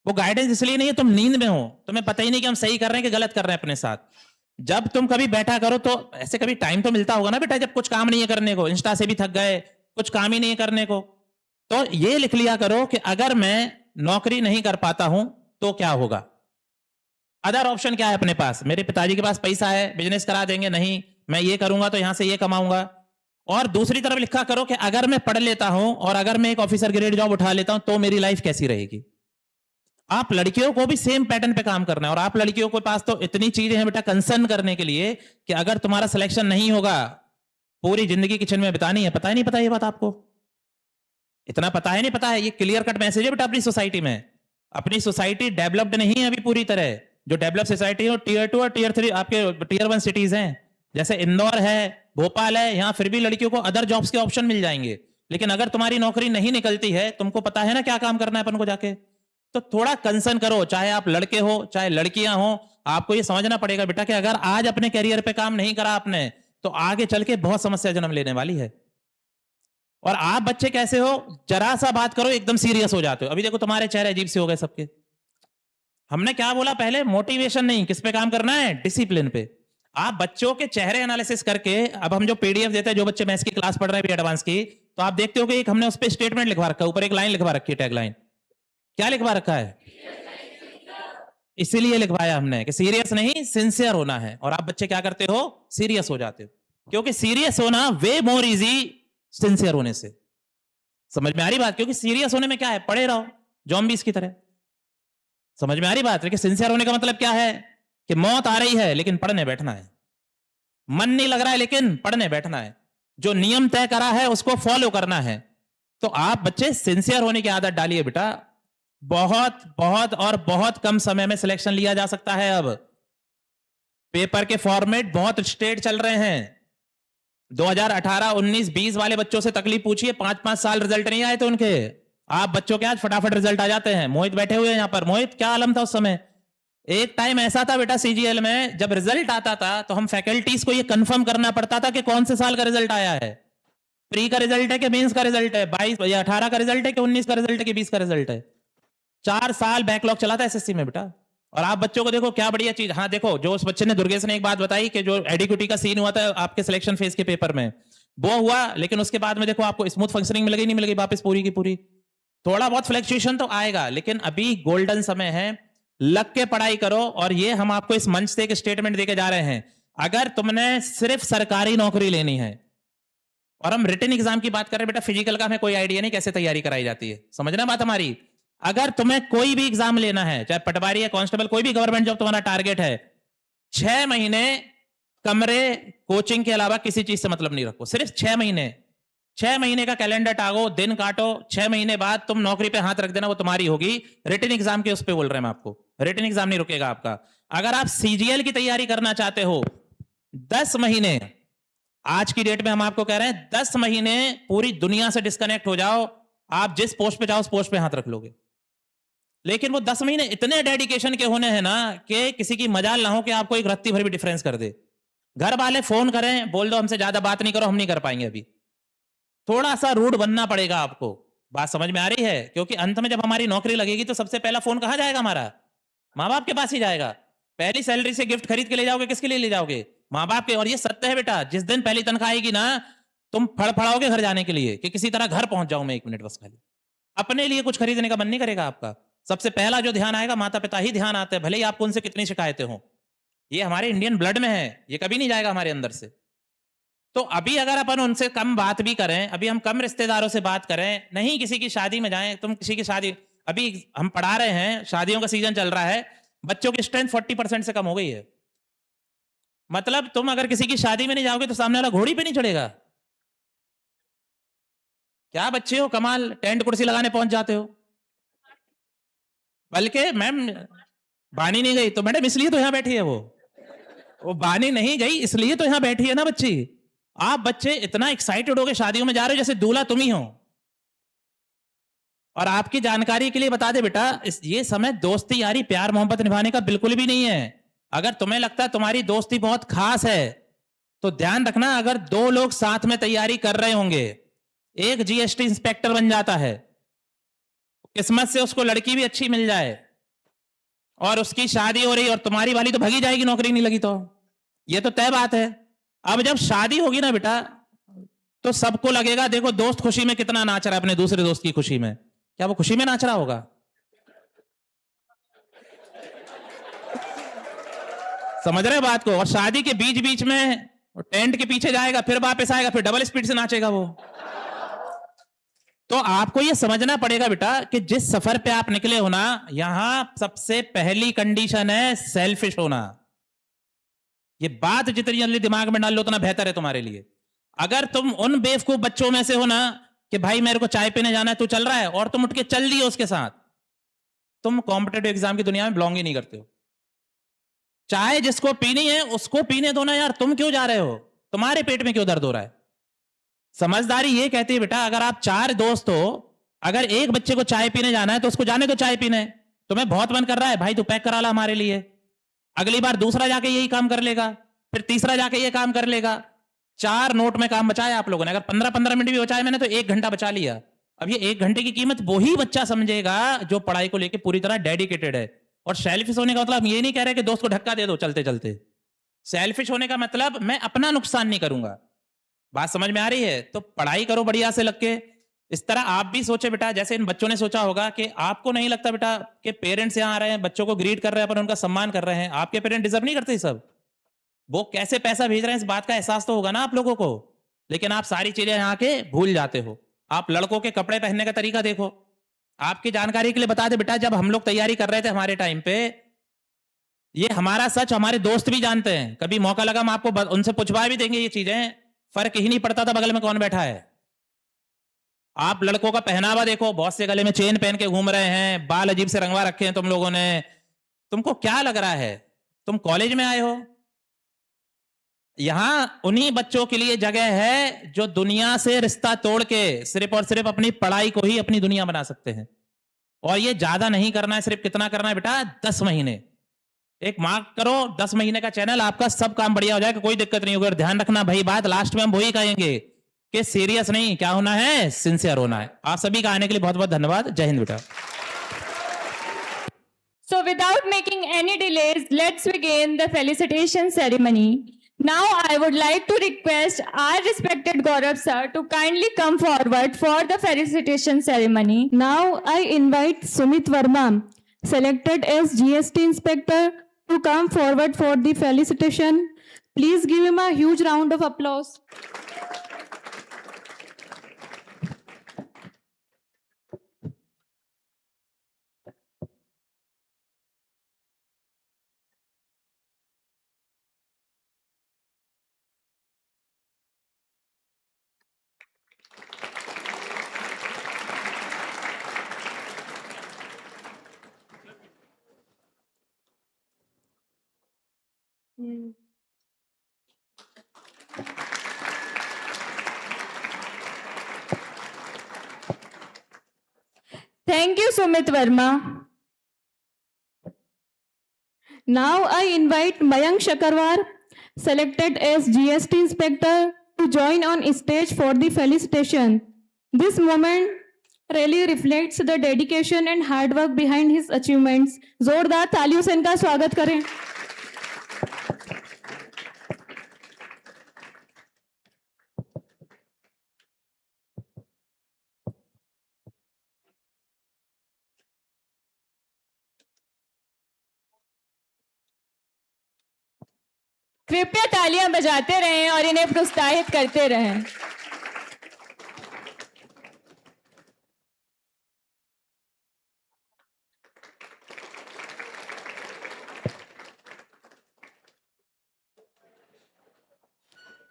S10: वो गाइडेंस इसलिए नहीं है तुम नींद में हो, तुम्हें पता ही नहीं कि हम सही कर रहे हैं कि गलत कर रहे हैं अपने साथ। जब तुम कभी बैठा करो तो ऐसे कभी टाइम तो मिलता होगा ना बेटा, जब कुछ काम नहीं है करने को, इंस्टा से भी थक गए, कुछ काम ही नहीं है करने को, तो ये लिख लिया करो कि अगर मैं नौकरी नहीं कर पाता हूं तो क्या होगा। अदर ऑप्शन क्या है अपने पास? मेरे पिताजी के पास पैसा है, बिजनेस करा देंगे, नहीं मैं ये करूंगा तो यहां से ये कमाऊंगा, और दूसरी तरफ लिखा करो कि अगर मैं पढ़ लेता हूं और अगर मैं एक ऑफिसर ग्रेड जॉब उठा लेता हूं तो मेरी लाइफ कैसी रहेगी। आप लड़कियों को भी सेम पैटर्न पे काम करना है, और आप लड़कियों के पास तो इतनी चीजें हैं बेटा कंसर्न करने के लिए कि अगर तुम्हारा सिलेक्शन नहीं होगा पूरी जिंदगी किचन में बितानी है। पता ही नहीं पता ये बात आपको? इतना पता है नहीं पता है? ये क्लियर कट मैसेज है बेटा अपनी सोसाइटी में। अपनी सोसाइटी डेवलप्ड नहीं है अभी पूरी तरह। जो डेवलप सोसाइटी है टियर 2 और टियर 3 आपके टियर 1 सिटीज हैं, जैसे इंदौर है, भोपाल है, यहां फिर भी लड़कियों को अदर जॉब्स के ऑप्शन मिल जाएंगे। लेकिन अगर तुम्हारी नौकरी नहीं निकलती है, तुमको पता है ना क्या काम करना है अपन को जाके, तो थोड़ा कंसर्न करो, चाहे आप लड़के हो चाहे लड़कियां हो। आपको ये समझना पड़ेगा बेटा कि अगर आज अपने कैरियर पे काम नहीं करा आपने तो आगे चल के बहुत समस्या जन्म लेने वाली है। और आप बच्चे कैसे हो, जरा सा बात करो एकदम सीरियस हो जाते हो। अभी देखो तुम्हारे चेहरे अजीब से हो गए सबके। हमने क्या बोला पहले? मोटिवेशन नहीं, किस पे काम करना है? डिसिप्लिन पे। आप बच्चों के चेहरे एनालिसिस करके, अब हम जो पीडीएफ देते हैं जो बच्चे मैथ्स की क्लास पढ़ रहे हैं एडवांस की, तो आप देखते हो कि एक हमने उस पर स्टेटमेंट लिखवा रखा है, ऊपर एक लाइन लिखवा रखी है, टैग लाइन। क्या लिखवा रखा है? इसीलिए लिखवाया हमने कि सीरियस नहीं सिंसियर होना है। और आप बच्चे क्या करते हो? सीरियस हो जाते हो, क्योंकि सीरियस होना वे मोर इजी सिंसियर होने से। समझ में आ रही बात? क्योंकि सीरियस होने में क्या है, पढ़े रहो जॉम्बीज की तरह। समझ में आ रही बात? लेकिन सिंसियर होने का मतलब क्या है कि मौत आ रही है लेकिन पढ़ने बैठना है, मन नहीं लग रहा है लेकिन पढ़ने बैठना है, जो नियम तय करा है उसको फॉलो करना है। तो आप बच्चे सिंसियर होने की आदत डालिए बेटा। बहुत बहुत और बहुत कम समय में सिलेक्शन लिया जा सकता है। अब पेपर के फॉर्मेट बहुत स्ट्रेट चल रहे हैं। 2018, 19, 20 वाले बच्चों से तकलीफ पूछिए, 5-5 साल रिजल्ट नहीं आए थे उनके। आप बच्चों के आज फटाफट रिजल्ट आ जाते हैं। मोहित बैठे हुए हैं यहाँ पर। मोहित, क्या आलम था उस समय? एक टाइम ऐसा था बेटा सीजीएल में, जब रिजल्ट आता था तो हम फैकल्टीज को ये कंफर्म करना पड़ता था कि कौन से साल का रिजल्ट आया है, प्री का रिजल्ट है कि मेंस का रिजल्ट है, 22 या 18 का रिजल्ट है कि 19 का रिजल्ट है कि 20 का रिजल्ट है। 4 साल बैकलॉग चला था एसएससी में बेटा। और आप बच्चों को देखो क्या बढ़िया चीज। हाँ देखो, जो उस बच्चे ने, दुर्गेश ने एक बात बताई कि जो एडिक्विटी का सीन हुआ था आपके सिलेक्शन फेज के पेपर में, वो हुआ, लेकिन उसके बाद में देखो आपको स्मूथ फंक्शनिंग मिल गई, नहीं मिल गई वापस पूरी की पूरी। थोड़ा बहुत फ्लक्चुएशन तो आएगा, लेकिन अभी गोल्डन समय है, लग के पढ़ाई करो। और ये हम आपको इस मंच से एक स्टेटमेंट देके जा रहे हैं, अगर तुमने सिर्फ सरकारी नौकरी लेनी है, और हम रिटन एग्जाम की बात कर रहे हैं बेटा, फिजिकल का हमें कोई आइडिया नहीं कैसे तैयारी कराई जाती है, समझना बात हमारी। अगर तुम्हें कोई भी एग्जाम लेना है, चाहे पटवारी या कांस्टेबल, कोई भी गवर्नमेंट जॉब तुम्हारा टारगेट है, 6 महीने कमरे कोचिंग के अलावा किसी चीज से मतलब नहीं रखो। सिर्फ 6 महीने, 6 महीने का कैलेंडर टागो, दिन काटो, 6 महीने बाद तुम नौकरी पे हाथ रख देना, वो तुम्हारी होगी। रिटन एग्जाम के उस पे बोल रहे हैं हम आपको, रिटन एग्जाम नहीं रुकेगा आपका। अगर आप सीजीएल की तैयारी करना चाहते हो, 10 महीने, आज की डेट में हम आपको कह रहे हैं 10 महीने पूरी दुनिया से डिस्कनेक्ट हो जाओ, आप जिस पोस्ट पे जाओ उस पोस्ट पे हाथ रख लोगे। लेकिन वो 10 महीने इतने डेडिकेशन के होने हैं ना कि किसी की मजाल ना हो कि आपको एक रत्ती भर भी डिफरेंस कर दे। घर वाले फोन करें, बोल दो हमसे ज्यादा बात नहीं करो, हम नहीं कर पाएंगे अभी। थोड़ा सा रूड बनना पड़ेगा आपको। बात समझ में आ रही है? क्योंकि अंत में जब हमारी नौकरी लगेगी तो सबसे पहला फोन कहां जाएगा हमारा? माँ बाप के पास ही जाएगा। पहली सैलरी से गिफ्ट खरीद के ले जाओगे, किसके लिए ले जाओगे? माँ बाप के। और ये सत्य है बेटा, जिस दिन पहली तनख्वाह आएगी ना, तुम फड़फड़ाओगे घर जाने के लिए कि किसी तरह घर पहुंच जाऊं मैं 1 मिनट बस खाली। अपने लिए कुछ खरीदने का मन नहीं करेगा आपका। सबसे पहला जो ध्यान आएगा, माता पिता ही ध्यान आते हैं, भले ही आपको उनसे कितनी शिकायतें हो। ये हमारे इंडियन ब्लड में है, ये कभी नहीं जाएगा हमारे अंदर से। तो अभी अगर अपन उनसे कम बात भी करें, अभी हम कम रिश्तेदारों से बात करें, नहीं किसी की शादी में जाएं, तुम किसी की शादी, अभी हम पढ़ा रहे हैं, शादियों का सीजन चल रहा है, बच्चों की स्ट्रेंथ 40% से कम हो गई है। मतलब तुम अगर किसी की शादी में नहीं जाओगे तो सामने वाला घोड़ी पे नहीं चढ़ेगा। क्या बच्चे हो, कमाल, टेंट कुर्सी लगाने पहुंच जाते हो। बल्कि मैम बानी नहीं गई तो मैडम इसलिए तो यहां बैठी है, वो बानी नहीं गई इसलिए तो यहां बैठी है ना बच्ची। आप बच्चे इतना एक्साइटेड हो के शादियों में जा रहे हो जैसे दूल्हा तुम ही हो। और आपकी जानकारी के लिए बता दे बेटा, ये समय दोस्ती यारी प्यार मोहब्बत निभाने का बिल्कुल भी नहीं है। अगर तुम्हें लगता है तुम्हारी दोस्ती बहुत खास है तो ध्यान रखना, अगर 2 लोग साथ में तैयारी कर रहे होंगे, एक जीएसटी इंस्पेक्टर बन जाता है, किस्मत से उसको लड़की भी अच्छी मिल जाए और उसकी शादी हो रही और तुम्हारी वाली तो भगी जाएगी, नौकरी नहीं लगी तो। ये तो तय बात है। अब जब शादी होगी ना बेटा, तो सबको लगेगा देखो दोस्त खुशी में कितना नाच रहा है अपने दूसरे दोस्त की खुशी में। क्या वो खुशी में नाच रहा होगा? समझ रहे बात को? और शादी के बीच बीच में वो टेंट के पीछे जाएगा, फिर वापस आएगा, फिर डबल स्पीड से नाचेगा वो। तो आपको ये समझना पड़ेगा बेटा कि जिस सफर पे आप निकले हो ना, यहां सबसे पहली कंडीशन है सेल्फिश होना। ये बात जितनी जल्दी दिमाग में डाल लो उतना बेहतर है तुम्हारे लिए। अगर तुम उन बेवकूफ बच्चों में से हो ना कि भाई मेरे को चाय पीने जाना है, तू चल रहा है और तुम उठ के चल दिए उसके साथ, तुम कॉम्पिटेटिव एग्जाम की दुनिया में बिलोंग ही नहीं करते हो। चाय जिसको पीनी है उसको पीने दो ना यार, तुम क्यों जा रहे हो? तुम्हारे पेट में क्यों दर्द हो रहा है? समझदारी ये कहती है बेटा, अगर आप 4 दोस्त हो, अगर एक बच्चे को चाय पीने जाना है तो उसको जाने दो चाय पीने। तुम्हें बहुत मन कर रहा है भाई, तू पैक करा ला हमारे लिए। अगली बार दूसरा जाके यही काम कर लेगा, फिर तीसरा जाके ये काम कर लेगा। 4 नोट में काम बचाया आप लोगों ने। अगर 15-15 मिनट भी बचाए मैंने तो 1 घंटा बचा लिया। अब ये 1 घंटे की कीमत वही बच्चा समझेगा जो पढ़ाई को लेकर पूरी तरह डेडिकेटेड है। और सेल्फिश होने का मतलब ये नहीं कह रहे कि दोस्त को धक्का दे दो चलते चलते। सेल्फिश होने का मतलब मैं अपना नुकसान नहीं करूंगा। बात समझ में आ रही है? तो पढ़ाई करो बढ़िया से लग के। इस तरह आप भी सोचे बेटा, जैसे इन बच्चों ने सोचा होगा कि आपको नहीं लगता बेटा कि पेरेंट्स यहाँ आ रहे हैं, बच्चों को ग्रीट कर रहे हैं, पर उनका सम्मान कर रहे हैं। आपके पेरेंट डिजर्व नहीं करते सब? वो कैसे पैसा भेज रहे हैं इस बात का एहसास तो होगा ना आप लोगों को। लेकिन आप सारी चीजें यहाँ के भूल जाते हो। आप लड़कों के कपड़े पहनने का तरीका देखो। आपकी जानकारी के लिए बता दे बेटा, जब हम लोग तैयारी कर रहे थे हमारे टाइम पे, ये हमारा सच हमारे दोस्त भी जानते हैं। कभी मौका लगा हम आपको उनसे पूछवा भी देंगे ये चीजें। फर्क ही नहीं पड़ता था बगल में कौन बैठा है। आप लड़कों का पहनावा देखो, बहुत से गले में चेन पहन के घूम रहे हैं, बाल अजीब से रंगवा रखे हैं तुम लोगों ने। तुमको क्या लग रहा है तुम कॉलेज में आए हो? यहां उन्हीं बच्चों के लिए जगह है जो दुनिया से रिश्ता तोड़ के सिर्फ और सिर्फ अपनी पढ़ाई को ही अपनी दुनिया बना सकते हैं। और ये ज्यादा नहीं करना है, सिर्फ कितना करना है बेटा, 10 महीने। एक मार्क करो, 10 महीने का चैनल, आपका सब काम बढ़िया हो जाएगा, कोई दिक्कत नहीं होगी। और ध्यान रखना भाई, बात लास्ट में हम वही कहेंगे कि सीरियस नहीं, क्या होना है, सिंसियर होना है। आप सभी का आने के लिए बहुत बहुत धन्यवाद। जय हिंद बेटा।
S2: So without making any delays, let's begin the felicitation ceremony. Now I would like to request our respected Gaurav sir to kindly come forward for the felicitation ceremony.
S1: Now I invite Sumit Verma, selected as GST inspector, to come forward for the felicitation. Please give him a huge round of applause.
S2: Thank you, Sumit Verma.
S1: Now I invite Mayank Shakarwar, selected as GST inspector, to join on stage for the felicitation. This moment really reflects the dedication and hard work behind his achievements. जोरदार तालियों से इनका स्वागत करें।
S2: कृपया तालियां बजाते रहें और इन्हें प्रोत्साहित करते रहें।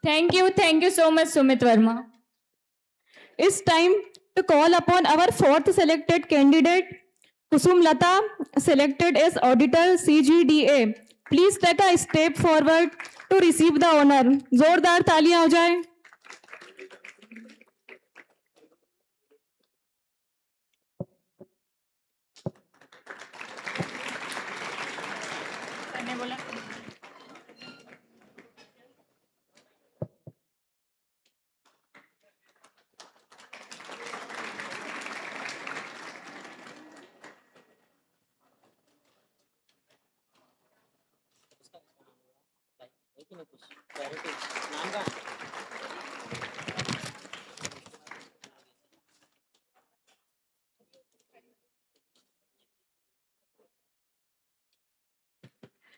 S2: Thank you so much, Sumit Verma.
S1: It's time to call upon our 4th selected candidate, Kusum Lata, selected as auditor CGDA. Please take a step forward to receive the honor. जोरदार तालियां हो जाए।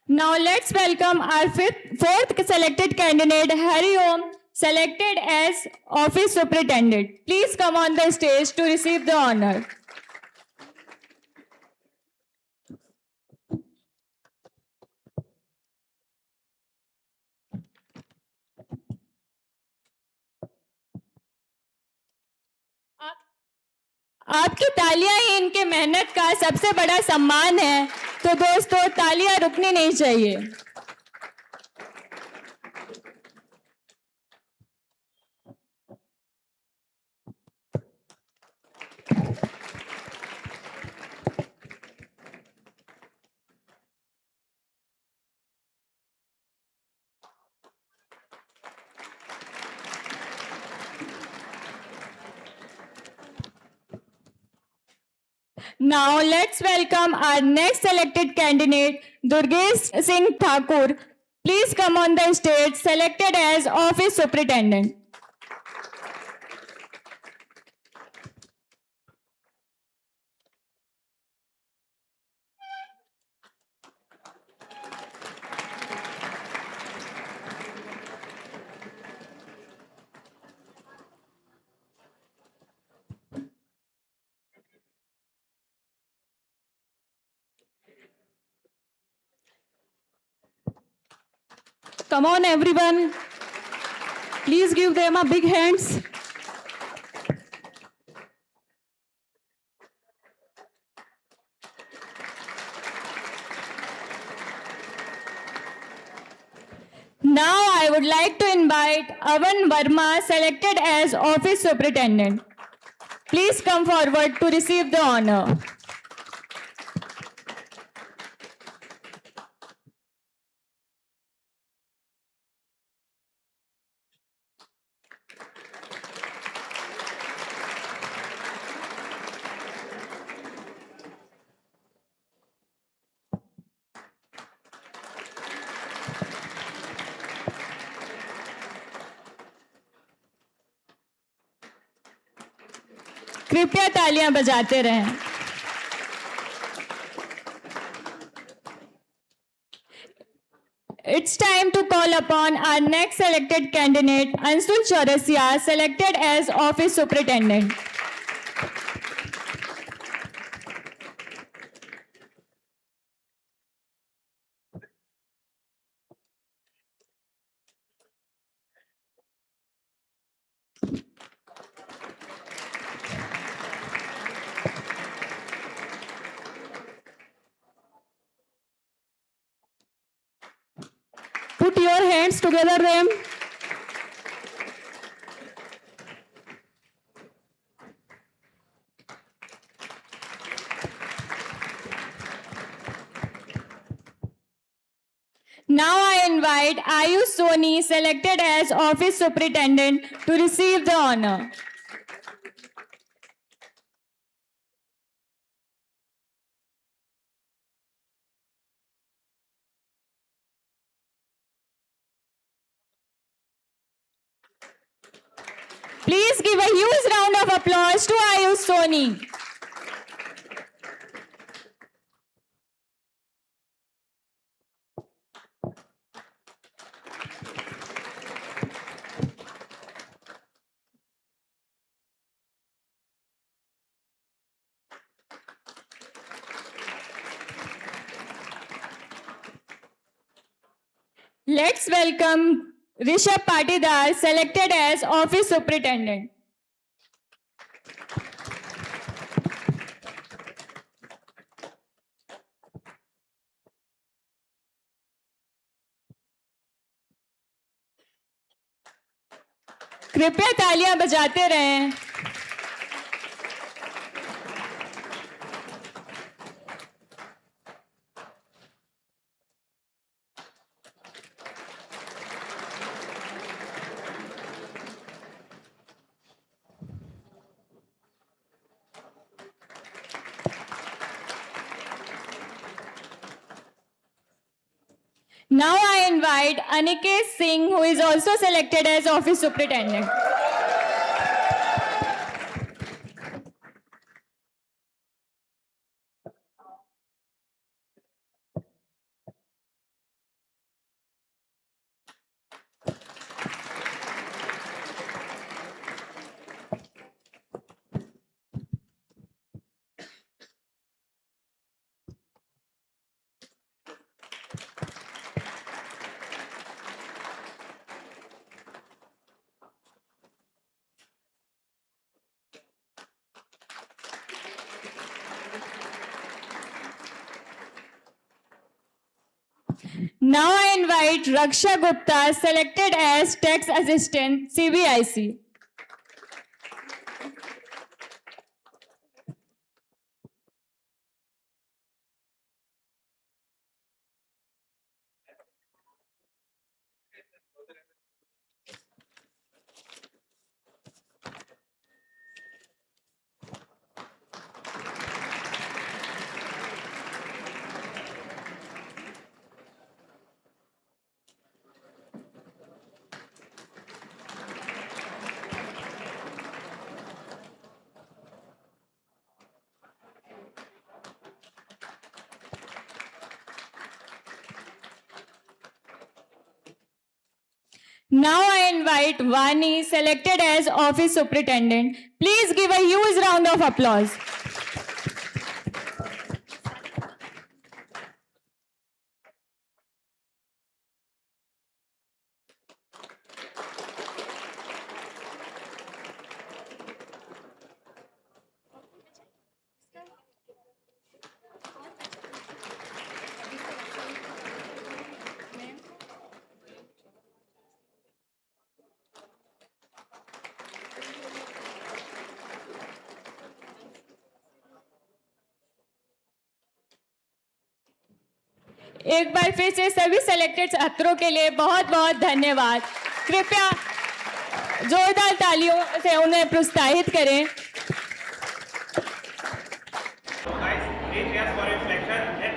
S2: Now let's welcome our fourth selected candidate, Hari Om, selected as Office Superintendent. Please come on the stage to receive the honor. आपकी तालियां ही इनके मेहनत का सबसे बड़ा सम्मान है, तो दोस्तों तालियां रुकनी नहीं चाहिए। Now let's welcome our next selected candidate, Durgesh Singh Thakur. Please come on the stage, selected as Office Superintendent.
S1: Come on, everyone. Please give them a big hands.
S2: Now I would like to invite Avan Verma, selected as Office Superintendent. Please come forward to receive the honor. कृपया तालियां बजाते रहें। It's time to call upon our next selected candidate, Anshul Chaurasia, selected as Office Superintendent.
S1: Put your hands together, them.
S2: Now I invite Ayush Soni, selected as Office Superintendent, to receive the honor. Please give a huge round of applause to Ayush Soni. Let's welcome Rishabh Patidar, selected as Office Superintendent. कृपया तालियां बजाते रहें। Now I invite Aniket Singh, who is also selected as Office Superintendent. Now I invite Raksha Gupta, selected as tax assistant, CBIC. Now I invite Vani, selected as office superintendent. Please give a huge round of applause. एक बार फिर से सभी selected छात्रों के लिए बहुत बहुत धन्यवाद। कृपया जोरदार तालियों से उन्हें प्रोत्साहित करें।
S11: Guys, 3 cheers for reflection.